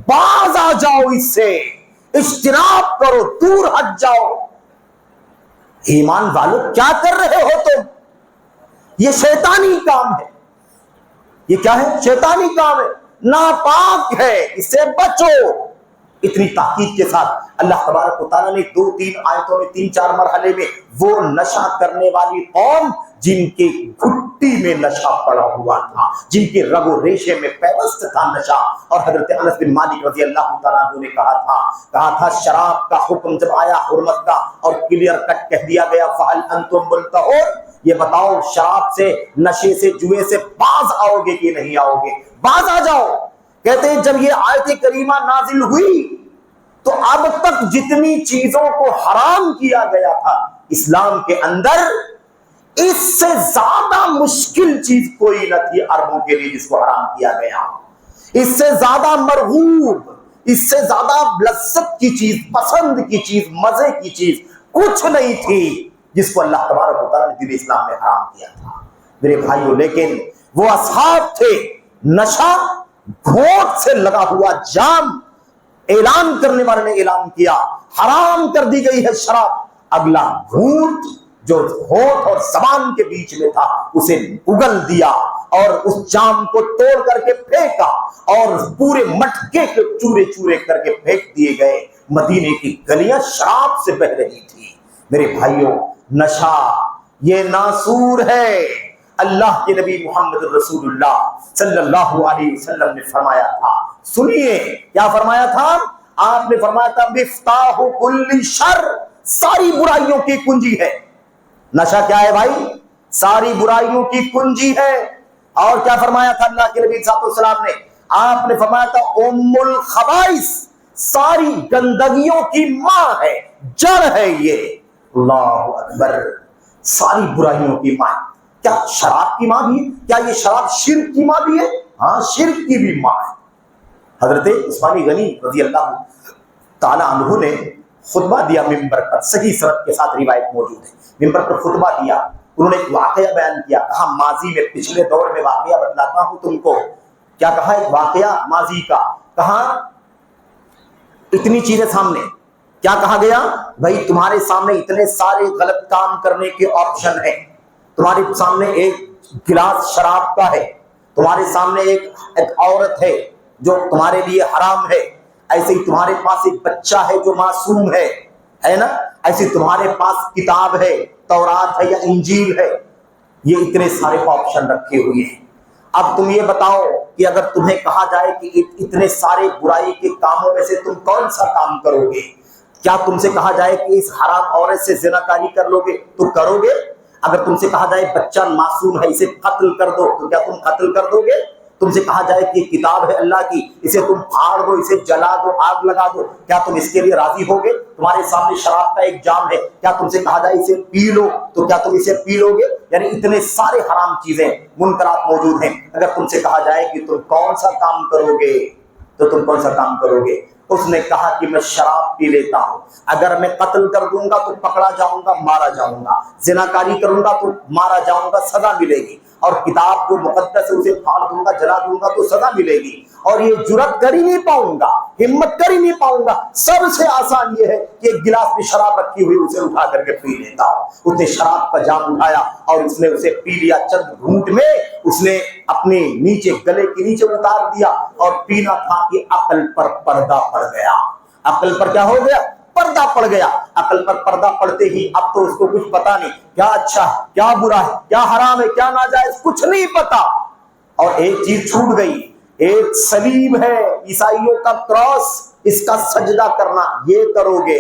باز آ جاؤ اس سے، اجتناب کرو، دور ہٹ جاؤ۔ ایمان والو کیا کر رہے ہو تم؟ یہ شیطانی کام ہے۔ یہ کیا ہے؟ شیطانی کام ہے، ناپاک ہے، اس سے بچو۔ اتنی تاکید کے ساتھ اللہ تبارک و تعالیٰ نے 2-3 آیتوں میں 3-4 مرحلے میں وہ نشہ کرنے والی قوم جن کے گھٹی میں نشہ پڑا ہوا تھا، جن کے رگ و ریشے میں پیوست تھا نشہ، اور حضرت انس بن مالک رضی اللہ تعالیٰ عنہ نے کہا تھا شراب کا حکم جب آیا حرمت کا اور کلیئر کٹ کہہ دیا گیا فہل انتم منتہون، یہ بتاؤ شراب سے، نشے سے، جوئے سے باز آؤ گے کہ نہیں آؤ گے؟ باز آ جاؤ۔ کہتے ہیں جب یہ آیت کریمہ نازل ہوئی تو اب تک جتنی چیزوں کو حرام کیا گیا تھا اسلام کے اندر، اس سے زیادہ مشکل چیز کوئی نہ تھی عربوں کے لیے جس کو حرام کیا گیا۔ اس سے زیادہ مرغوب، اس سے زیادہ لذت کی چیز، پسند کی چیز، مزے کی چیز کچھ نہیں تھی جس کو اللہ تبارک و تعالیٰ نے دین اسلام میں حرام کیا تھا میرے بھائیوں۔ لیکن وہ اصحاب تھے، نشہ گھونٹ سے لگا ہوا جام، اعلان کرنے والے نے اعلان کیا حرام کر دی گئی ہے شراب، اگلا گھونٹ جو ہونٹ اور زبان کے بیچ میں تھا اسے اگل دیا اور اس جام کو توڑ کر کے پھینکا اور پورے مٹکے کے چورے چورے کر کے پھینک دیے گئے۔ مدینے کی گلیاں شراب سے بہہ رہی تھی۔ میرے بھائیوں، نشہ یہ ناسور ہے۔ اللہ کے نبی محمد رسول اللہ صلی اللہ علیہ وسلم نے فرمایا تھا، سنیے کیا فرمایا تھا؟ آپ نے فرمایا تھا مفتاح کل شر، ساری برائیوں کی کنجی ہے۔ نشہ کیا ہے بھائی؟ ساری برائیوں کی کنجی ہے۔ اور کیا فرمایا تھا اللہ کے نبی صلی اللہ علیہ وسلم نے؟ آپ نے فرمایا تھا ام الخبائث، ساری گندگیوں کی ماں ہے، جڑ ہے یہ۔ اللہ اکبر، ساری برائیوں کی ماں۔ کیا شراب کی ماں بھی ہے؟ کیا یہ شراب شرک کی ماں بھی ہے؟ ہاں، شرک کی بھی ماں ہے۔ حضرت عثمان غنی رضی اللہ تعالی عنہ نے خطبہ دیا ممبر پر، صحیح سند کے ساتھ روایت موجود ہے۔ ممبر پر خطبہ دیا، انہوں نے ایک واقعہ بیان کیا، کہا ماضی میں، پچھلے دور میں واقعہ بتلاتا ہوں تم کو۔ کیا کہا؟ ایک واقعہ ماضی کا، کہا اتنی چیزیں سامنے۔ کیا کہا گیا؟ بھائی تمہارے سامنے اتنے سارے غلط کام کرنے کے آپشن ہیں۔ تمہارے سامنے ایک گلاس شراب کا ہے، تمہارے سامنے ایک عورت ہے جو تمہارے لیے حرام ہے، ایسے ہی تمہارے پاس ایک بچہ ہے جو معصوم ہے نا، ایسے تمہارے پاس کتاب ہے، تورات ہے یا انجیل ہے۔ یہ اتنے سارے آپشن رکھے ہوئے ہیں۔ اب تم یہ بتاؤ کہ اگر تمہیں کہا جائے کہ اتنے سارے برائی کے کاموں میں سے تم کون سا کام کرو گے؟ کیا تم سے کہا جائے کہ اس حرام عورت سے زناکاری کر لو گے تو کرو گے؟ اگر تم سے کہا جائے بچہ معصوم ہے اسے قتل کر دو تو کیا تم قتل کر دو گے؟ تم سے کہا جائے کہ یہ کتاب ہے اللہ کی، اسے تم پھاڑ دو، اسے جلا دو، آگ لگا دو، کیا تم اس کے لیے راضی ہوگے؟ تمہارے سامنے شراب کا ایک جام ہے، کیا تم سے کہا جائے اسے پی لو تو کیا تم اسے پی لو گے؟ یعنی اتنے سارے حرام چیزیں، منکرات موجود ہیں۔ اگر تم سے کہا جائے کہ تم کون سا کام کرو گے تو تم کون سا کام کرو گے؟ اس نے کہا کہ میں شراب پی لیتا ہوں، اگر میں قتل کر دوں گا تو پکڑا جاؤں گا، مارا جاؤں گا، زناکاری کروں گا تو مارا جاؤں گا، سزا ملے گی، اور کتاب جو مقدس ہے اسے پھاڑ دوں گا، جلا دوں گا تو سزا ملے گی، اور یہ جرأت کر ہی نہیں پاؤں گا، ہمت کر ہی نہیں پاؤں گا۔ سب سے آسان یہ ہے کہ ایک گلاس میں شراب رکھی ہوئی اسے اٹھا کر کے پی لیتا ہوں۔ اس نے شراب کا جام اٹھایا اور اس نے اسے پی لیا، چند گھونٹ میں اس نے اپنے نیچے گلے کے نیچے اتار دیا، اور پینا تھا کہ عقل پر پردہ پڑ گیا۔ عقل پر کیا ہو گیا؟ پردہ پڑ گیا۔ عقل پر پردہ پڑتے ہی اب تو اس کو کچھ پتا نہیں، کیا اچھا ہے، کیا برا ہے، کیا حرام ہے، کیا ناجائز، کچھ نہیں پتا۔ اور ایک چیز چھوٹ گئی، ایک صلیب ہے، عیسائیوں کا کراس، اس کا سجدہ کرنا، یہ کرو گے۔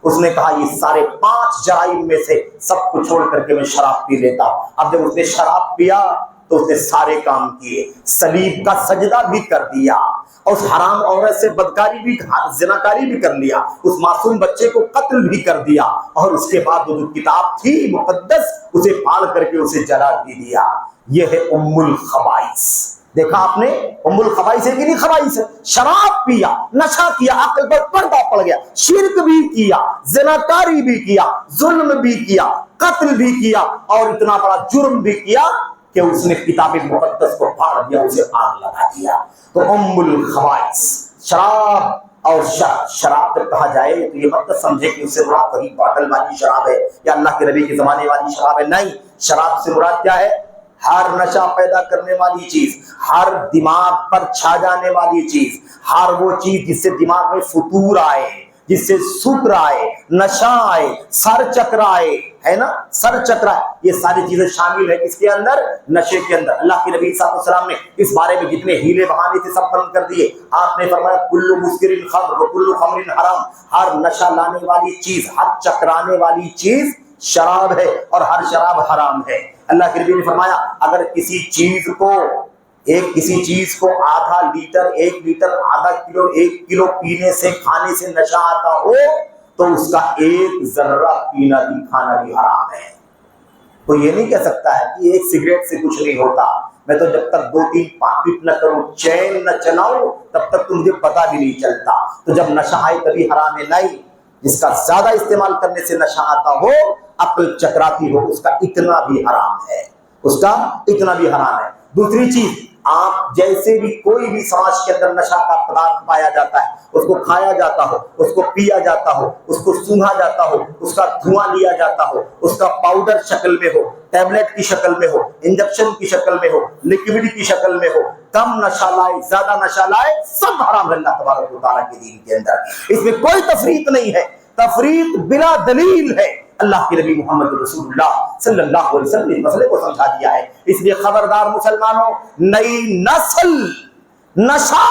اس نے کہا یہ سارے 5 جرائم میں سے سب کو چھوڑ کر کے میں شراب پی لیتا ہوں۔ اب جب اس نے شراب پیا تو اس نے سارے کام کیے، صلیب کا سجدہ بھی کر دیا، اور اس حرام عورت سے بدکاری بھی، زناکاری بھی کر لیا، اس معصوم بچے کو قتل بھی کر دیا، اور اس کے بعد وہ جو کتاب تھی مقدس اسے پھاڑ کر کے اسے جلا بھی دیا۔ یہ ہے ام الخبائث۔ دیکھا آپ نے، ام الخبائث ہے کہ نہیں خبائث ہے؟ شراب پیا، نشہ کیا، عقل پر پردہ پڑ گیا، شرک بھی کیا، زناکاری بھی کیا، ظلم بھی کیا، قتل بھی کیا، اور اتنا بڑا جرم بھی کیا کہ اس نے کتاب مقدس کو پھاڑ دیا، اسے آگ لگا دیا۔ تو ام الخبائث شراب، اور شراب جب کہا جائے تو یہ مت سمجھے کہ اس سے مراد وہی باٹل والی شراب ہے یا اللہ کے نبی کے زمانے والی شراب ہے، نہیں۔ شراب سے مراد کیا ہے؟ ہر نشہ پیدا کرنے والی چیز، ہر دماغ پر چھا جانے والی چیز، ہر وہ چیز جس سے دماغ میں فطور آئے، جس سے سکر آئے، نشہ آئے، سر چکرائے، ہے نا، سر چکرائے، یہ ساری چیزیں شامل ہے اس کے اندر، نشے کے اندر۔ اللہ کے نبی صلی اللہ علیہ وسلم نے اس بارے میں جتنے ہیلے بہانے تھے سب بند کر دیے۔ آپ نے فرمایا کل مسکر خمر وکل خمر حرام، ہر نشہ لانے والی چیز، ہر چکرانے والی چیز شراب ہے، اور ہر شراب حرام ہے۔ اللہ کے نبی نے فرمایا اگر کسی چیز کو آدھا لیٹر، 1 لیٹر، آدھا کلو، 1 کلو پینے سے، کھانے سے نشہ آتا ہو تو اس کا 1 ذرہ پینا بھی، کھانا بھی حرام ہے۔ تو یہ نہیں کہہ سکتا ہے کہ 1 سگریٹ سے کچھ نہیں ہوتا، میں تو جب تک 2-3 پاکٹ نہ کروں، چین نہ چلاؤں، تب تک تو مجھے پتا بھی نہیں چلتا۔ تو جب نشہ آئے تبھی حرام ہے، نہیں۔ جس کا زیادہ استعمال کرنے سے نشہ آتا ہو، عقل چکراتی ہو، اس کا اتنا بھی حرام ہے، اس کا اتنا بھی حرام ہے۔ دوسری چیز آپ جیسے بھی کوئی بھی سماج کے اندر نشہ کا پدارتھ پایا جاتا ہے، اس کو کھایا جاتا ہو، اس کو پیا جاتا ہو، اس کو سونگھا جاتا ہو، اس کا دھواں لیا جاتا ہو، اس کا پاؤڈر شکل میں ہو، ٹیبلٹ کی شکل میں ہو، انجیکشن کی شکل میں ہو، لکوڈ کی شکل میں ہو، کم نشہ لائے زیادہ نشہ لائے، سب حرام ہے اللہ تبارک و تعالیٰ کے دین کے اندر۔ اس میں کوئی تفریق نہیں ہے، تفریق بلا دلیل ہے۔ اللہ کے نبی محمد رسول اللہ صلی اللہ علیہ وسلم نے اس مسئلے کو سمجھا دیا ہے۔ اس لیے خبردار مسلمانوں، نئی نسل نشہ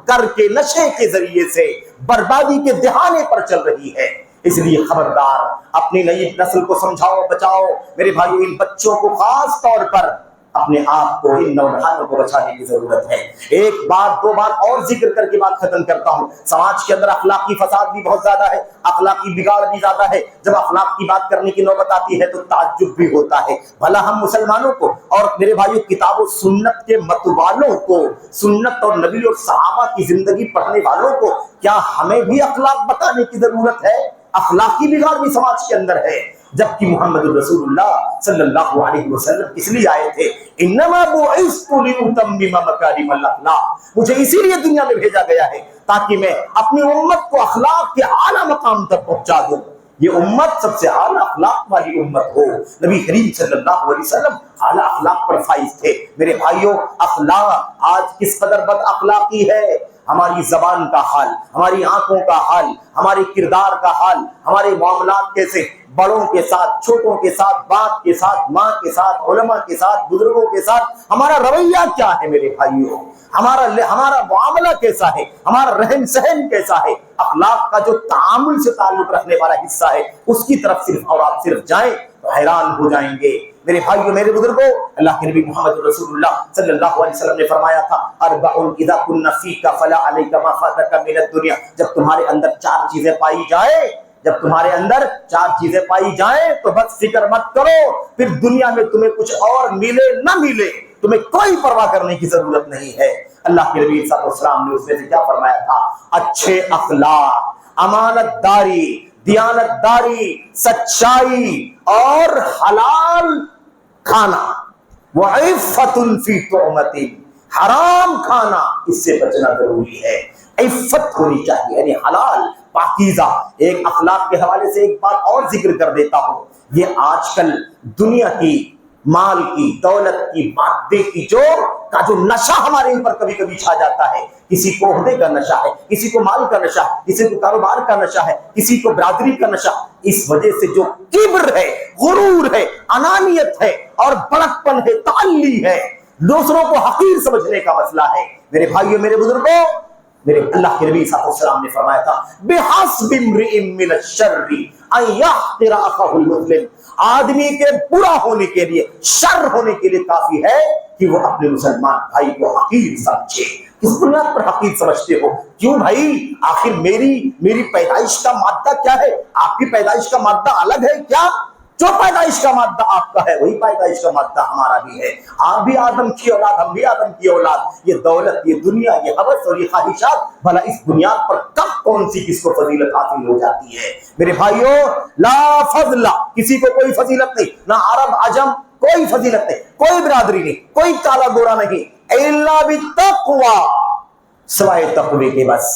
کر کے، نشے کے ذریعے سے بربادی کے دہانے پر چل رہی ہے۔ اس لیے خبردار، اپنی نئی نسل کو سمجھاؤ، بچاؤ۔ میرے بھائیو، ان بچوں کو خاص طور پر اپنے آپ کو، ان نوجوانوں کو بچانے کی ضرورت ہے۔ ایک بات دو بات اور ذکر کر کے بات ختم کرتا ہوں۔ سماج کے اندر اخلاقی فساد بھی بہت زیادہ ہے، اخلاقی بگاڑ بھی زیادہ ہے۔ جب اخلاق کی بات کرنے کی نوبت آتی ہے تو تعجب بھی ہوتا ہے، بھلا ہم مسلمانوں کو اور میرے بھائیو کتاب و سنت کے متوالوں کو، سنت اور نبی اور صحابہ کی زندگی پڑھنے والوں کو، کیا ہمیں بھی اخلاق بتانے کی ضرورت ہے؟ اخلاقی بگاڑ بھی سماج کے اندر ہے، جبکہ محمد رسول اللہ صلی اللہ علیہ وسلم اس لیے آئے تھے، انما بعثت لاتمم مکارم الاخلاق، مجھے اسی لیے دنیا میں بھیجا گیا ہے تاکہ میں اپنی امت کو اخلاق کے اعلیٰ مقام تک پہنچا دوں۔ یہ امت سب سے اعلیٰ اخلاق والی امت ہو۔ نبی کریم صلی اللہ علیہ وسلم اعلیٰ اخلاق پر فائز تھے۔ میرے بھائیوں، اخلاق آج کس قدر بد اخلاقی ہے، ہماری زبان کا حال، ہماری آنکھوں کا حال، ہمارے کردار کا حال، ہمارے معاملات کیسے، بڑوں کے ساتھ، چھوٹوں کے ساتھ، باپ کے ساتھ، ماں کے ساتھ، علماء کے ساتھ، بزرگوں کے ساتھ ہمارا رویہ کیا ہے میرے بھائیوں، ہمارا معاملہ کیسا ہے، ہمارا رہن سہن کیسا ہے۔ اخلاق کا جو تعامل سے تعلق رکھنے والا حصہ ہے، اس کی طرف صرف اور آپ صرف جائیں تو حیران ہو جائیں گے۔ میرے بھائیوں، میرے بزرگوں، اللہ کے نبی محمد رسول اللہ صلی اللہ علیہ وسلم نے فرمایا تھا، اربع اذا کن فیک فلا علیک ما فاتک من الدنیا، جب تمہارے اندر چار چیزیں پائی جائیں، جب تمہارے اندر چار چیزیں پائی جائیں تو بس فکر مت کرو، پھر دنیا میں تمہیں کچھ اور ملے نہ ملے تمہیں کوئی پرواہ کرنے کی ضرورت نہیں ہے۔ اللہ کے نبی صلی اللہ علیہ وسلم نے اس میں سے کیا فرمایا تھا؟ اچھے اخلاق، امانت داری، دیانت داری، سچائی اور حلال کھانا، وعفۃ فی طعمۃ، حرام کھانا اس سے بچنا ضروری ہے۔ عفت ہونی چاہیے، یعنی حلال پاکیزہ۔ ایک اخلاق کے حوالے سے ایک بات اور ذکر کر دیتا ہوں، یہ آج کل دنیا کی، مال کی، دولت کی، مادے کی جو نشہ ہمارے اوپر کبھی کبھی چھا جاتا ہے، کسی کو عہدے کا نشہ ہے، کسی کو مال کا نشہ ہے، کسی کو کاروبار کا نشہ ہے، کسی کو برادری کا نشہ، اس وجہ سے جو کبر ہے، غرور ہے، انانیت ہے اور بڑک پن ہے، تعلی ہے، دوسروں کو حقیر سمجھنے کا مسئلہ ہے۔ میرے بھائیوں، میرے بزرگوں، میرے اللہ کے نبی صلی اللہ علیہ وسلم نے فرمایا تھا، بِحَسْبِ امْرِئٍ مِّنَ الشَّرِّ أَن يَحْقِرَ أَخَاهُ الْمُسْلِمَ، آدمی کے برا ہونے کے لیے، شر ہونے کے لیے کافی ہے کہ وہ اپنے مسلمان بھائی کو حقیر سمجھے۔ کس بنیاد پر حقیر سمجھتے ہو؟ کیوں بھائی؟ آخر میری پیدائش کا مادہ کیا ہے؟ آپ کی پیدائش کا مادہ الگ ہے کیا؟ جو پیدائش کا مادہ آپ کا ہے وہی پیدائش کا مادہ ہمارا بھی ہے۔ آپ بھی آدم کی اولاد، ہم بھی آدم کی اولاد۔ یہ دولت، یہ دنیا، یہ ہوس اور یہ خواہشات، بھلا اس بنیاد پر کب کون سی کس کو فضیلت حاصل ہو جاتی ہے؟ میرے بھائیوں، لا فضل، کسی کو کوئی فضیلت نہیں، نہ عرب عجم کوئی فضیلت نہیں، کوئی برادری نہیں، کوئی کالا گورا نہیں، الا بالتقوی، سوائے تقوی کے بس۔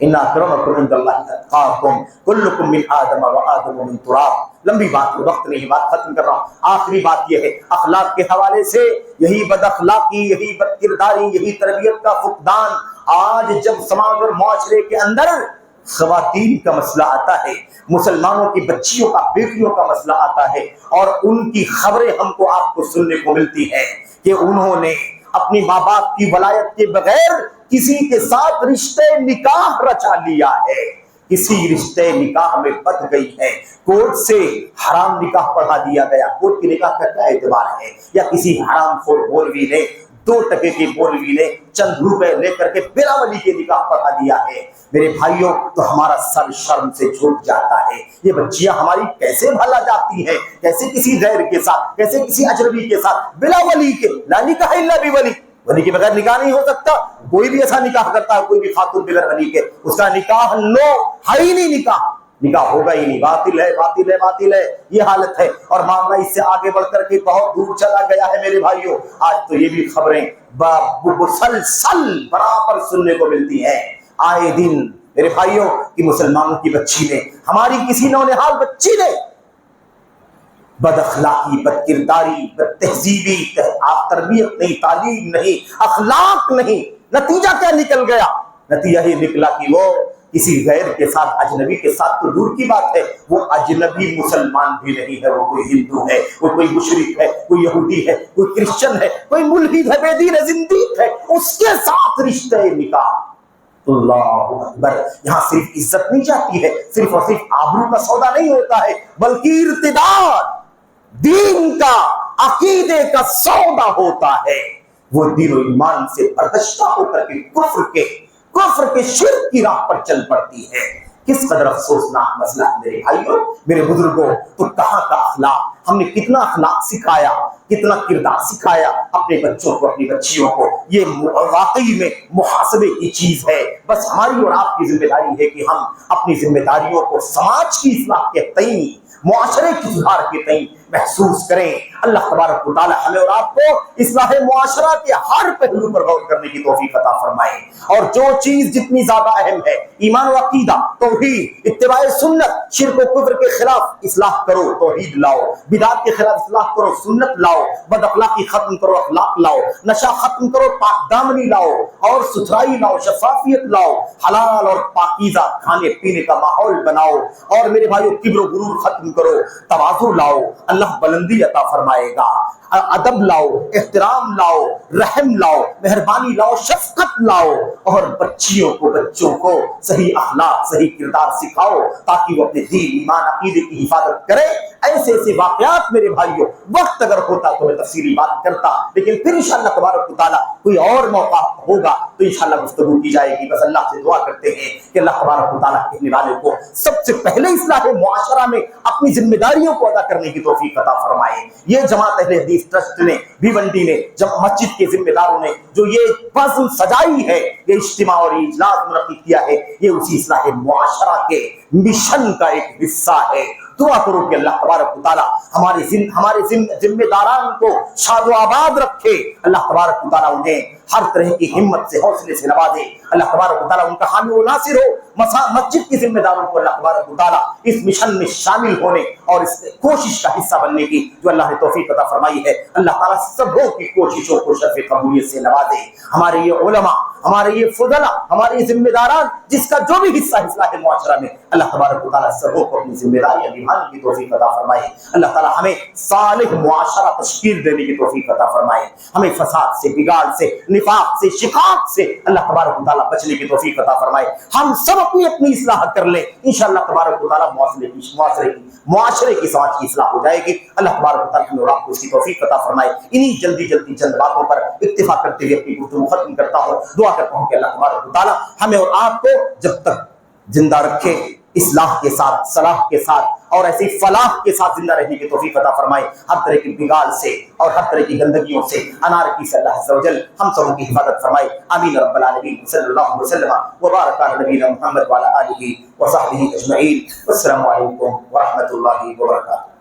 ان اکرمکم عند اللہ اتقاکم، کلکم من آدم و آدم من تراب۔ لمبی بات ہے، وقت نہیں، بات ختم کر رہا ہوں۔ آخری بات یہ ہے، اخلاق کے حوالے سے یہی بد اخلاقی، یہی بد کرداری، یہی تربیت کا فقدان، آج جب سماج اور معاشرے کے اندر خواتین کا مسئلہ آتا ہے، مسلمانوں کی بچیوں کا، بیٹیوں کا مسئلہ آتا ہے، اور ان کی خبریں ہم کو آپ کو سننے کو ملتی ہے کہ انہوں نے اپنی ماں باپ کی ولایت کے بغیر کسی کے ساتھ رشتے نکاح رچا لیا ہے، کسی رشتے نکاح میں بت گئی ہے، کورٹ سے حرام نکاح پڑھا دیا گیا۔ کورٹ کی نکاح کا کیا اعتبار ہے؟ یا کسی حرام خور مولوی نے، 2 ٹکے کے مولوی نے چند روپے لے کر کے بلا ولی کے نکاح پڑھا دیا ہے۔ میرے بھائیوں، تو ہمارا سر شرم سے جھک جاتا ہے۔ یہ بچیاں ہماری کیسے بھلا جاتی ہیں، کیسے کسی غیر کے ساتھ، کیسے کسی اجنبی کے ساتھ، بلا ولی کے، لا نکاح الا بولی، ولی کے بغیر نکاح نہیں ہو سکتا۔ کوئی بھی ایسا نکاح کرتا ہے، کوئی بھی خاتون بغیر ولی کے، اس کا نکاح نو ہے ہی نہیں نکاح۔ نکاح ہوگا ہی نہیں، باطل ہے باطل ہے باطل ہے، یہ حالت ہے۔ اور معاملہ اس سے آگے بڑھ کر کے بہت دور چلا گیا ہے میرے بھائیوں۔ آج تو یہ بھی خبریں مسلسل برابر سننے کو ملتی ہیں آئے دن میرے بھائیوں کہ مسلمانوں کی بچی نے، ہماری کسی نونہال بچی نے بد اخلاقی، بد کرداری، بد تہذیبی، تربیت نہیں، تعلیم نہیں، اخلاق نہیں، نتیجہ کیا نکل گیا؟ نتیجہ یہ نکلا کہ وہ کسی غیر کے ساتھ، اجنبی کے ساتھ تو دور کی بات ہے، وہ اجنبی مسلمان بھی نہیں ہے، وہ کوئی ہندو ہے، وہ کوئی مشرک ہے، کوئی یہودی ہے، کوئی کرسچن ہے، کوئی ملحد ہے، بے دین ہے، زندیق ہے، اس کے ساتھ رشتہ نکاح۔ اللہ اکبر! یہاں صرف عزت نہیں جاتی ہے، صرف اور صرف آبرو کا سودا نہیں ہوتا ہے، بلکہ ارتداد، دین کا، عقیدے کا سودا ہوتا ہے۔ وہ دین و ایمان سے برداشتہ ہو کر کے کفر کے شرک کی راہ پر چل پڑتی ہے۔ کس قدر افسوسناک مسئلہ ہے میرے بھائیوں، میرے بزرگوں۔ تو کہاں کا اخلاق، ہم نے کتنا اخلاق سکھایا، کتنا کردار سکھایا اپنے بچوں کو، اپنی بچیوں کو۔ یہ واقعی میں محاسبے کی چیز ہے۔ بس ہماری اور آپ کی ذمہ داری ہے کہ ہم اپنی ذمہ داریوں کو سماج کی اصلاح کے تئیں، معاشرے کی سدھار کے تئیں محسوس کریں۔ اللہ تبارک و تعالی ہمیں اور آپ کو اصلاح معاشرہ کے ہر پہلو پر غور کرنے کی توفیق عطا فرمائے، اور جو چیز جتنی زیادہ اہم ہے، ایمان و عقیدہ، توحید، اتباع سنت، شرک و کفر کے خلاف اصلاح کرو، توحید لاؤ، بدعت کے خلاف اصلاح کرو، سنت لاؤ، بد اخلاقی ختم کرو، اخلاق لاؤ، نشہ ختم کرو، پاک دامنی لاؤ، اور ستھرائی لاؤ، شفافیت لاؤ، حلال اور پاکیزہ کھانے پینے کا ماحول بناؤ، اور میرے بھائیو کبر و غرور ختم کرو، تواضع لاؤ، اللہ بلندی عطا فرمائے گا، ادب لاؤ، احترام لاؤ، رحم لاؤ، مہربانی لاؤ، شفقت لاؤ، اور بچوں کو صحیح اخلاق، صحیح کردار سکھاؤ تاکہ وہ اپنے دین، ایمان، عقیدے کی حفاظت کرے۔ ایسے ایسے واقعات میرے بھائیوں، وقت اگر ہوتا تو میں تفصیلی بات کرتا، لیکن پھر انشاءاللہ تبارک و تعالیٰ کوئی اور موقع ہوگا تو انشاءاللہ گفتگو کی جائے گی۔ بس اللہ سے دعا کرتے ہیں کہ اللہ تبارک و تعالیٰ کہنے والے کو سب سے پہلے اصلاح معاشرہ میں اپنی ذمہ داریوں کو ادا کرنے کی توفیق عطا فرمائے۔ یہ جماعت اہل حدیث ٹرسٹ نے، بھیونڈی نے، جب مسجد کے ذمہ داروں نے جو یہ فضل سجائی ہے، یہ اجتماع اور اجلاس منعقد کیا ہے، یہ اسی اصلاح معاشرہ کے مشن کا ایک حصہ ہے۔ دعا کرو کہ اللہ تبارک و تعالیٰ ہمارے ذمہ داران کو شاد و آباد رکھے، اللہ تبارک و تعالیٰ انہیں ہر طرح کی ہمت سے، حوصلے سے نوازے، اللہ تبارک و تعالیٰ ان کا حامی و ناصر ہو۔ مسجد کی ذمہ داروں کو اللہ تبارک و تعالیٰ اس مشن میں شامل ہونے اور اس کوشش کا حصہ بننے کی جو اللہ نے توفیق عطا فرمائی ہے، اللہ تعالیٰ سبوں کی کوششوں کو شرف قبولیت سے نوازے۔ ہمارے یہ علماء، ہمارے یہ فضلاء، ہمارے یہ ذمہ داران جس کا جو بھی حصہ اصلاح معاشرہ میں، اللہ تبارک و تعالیٰ سبوں کو اپنی ذمہ داریاں نبھانے کی توفیق عطا فرمائے۔ اللہ تعالیٰ ہمیں صالح معاشرہ تشکیل دینے کی توفیق عطا فرمائے، ہمیں فساد سے، بگاڑ سے، نفاق سے، شقاق سے اللہ تبارک و تعالیٰ بچنے کی توفیق عطا فرمائے۔ ہم سب اپنی اپنی اصلاح کر لیں، انشاءاللہ تبارک و تعالیٰ معاشرے کی سماج کی اصلاح ہو جائے گی۔ اللہ تبارک و تعالیٰ ہمیں اور آپ کو اس کی توفیق عطا فرمائے۔ انہی جلدی چند باتوں پر اکتفا کرتے ہوئے اپنی گفتگو ختم کرتا ہوں۔ دعا کرتا ہوں کہ اللہ تبارک و تعالیٰ ہمیں اور آپ کو جب تک زندہ رکھے، اصلاح کے ساتھ، صلاح کے ساتھ، اور ایسی فلاح کے ساتھ زندہ رہنے کی توفیق عطا فرمائے۔ ہر طرح کی بگاڑ سے اور ہر طرح کی گندگیوں سے، انارکی سے اللہ عز و جل ہم سبوں کی حفاظت فرمائے۔ آمین رب العالمین۔ صلی اللہ علیہ وسلم وبارک علی نبینا محمد وعلی آلہ وصحبہ اجمعین۔ السلام علیکم ورحمۃ اللہ وبرکاتہ۔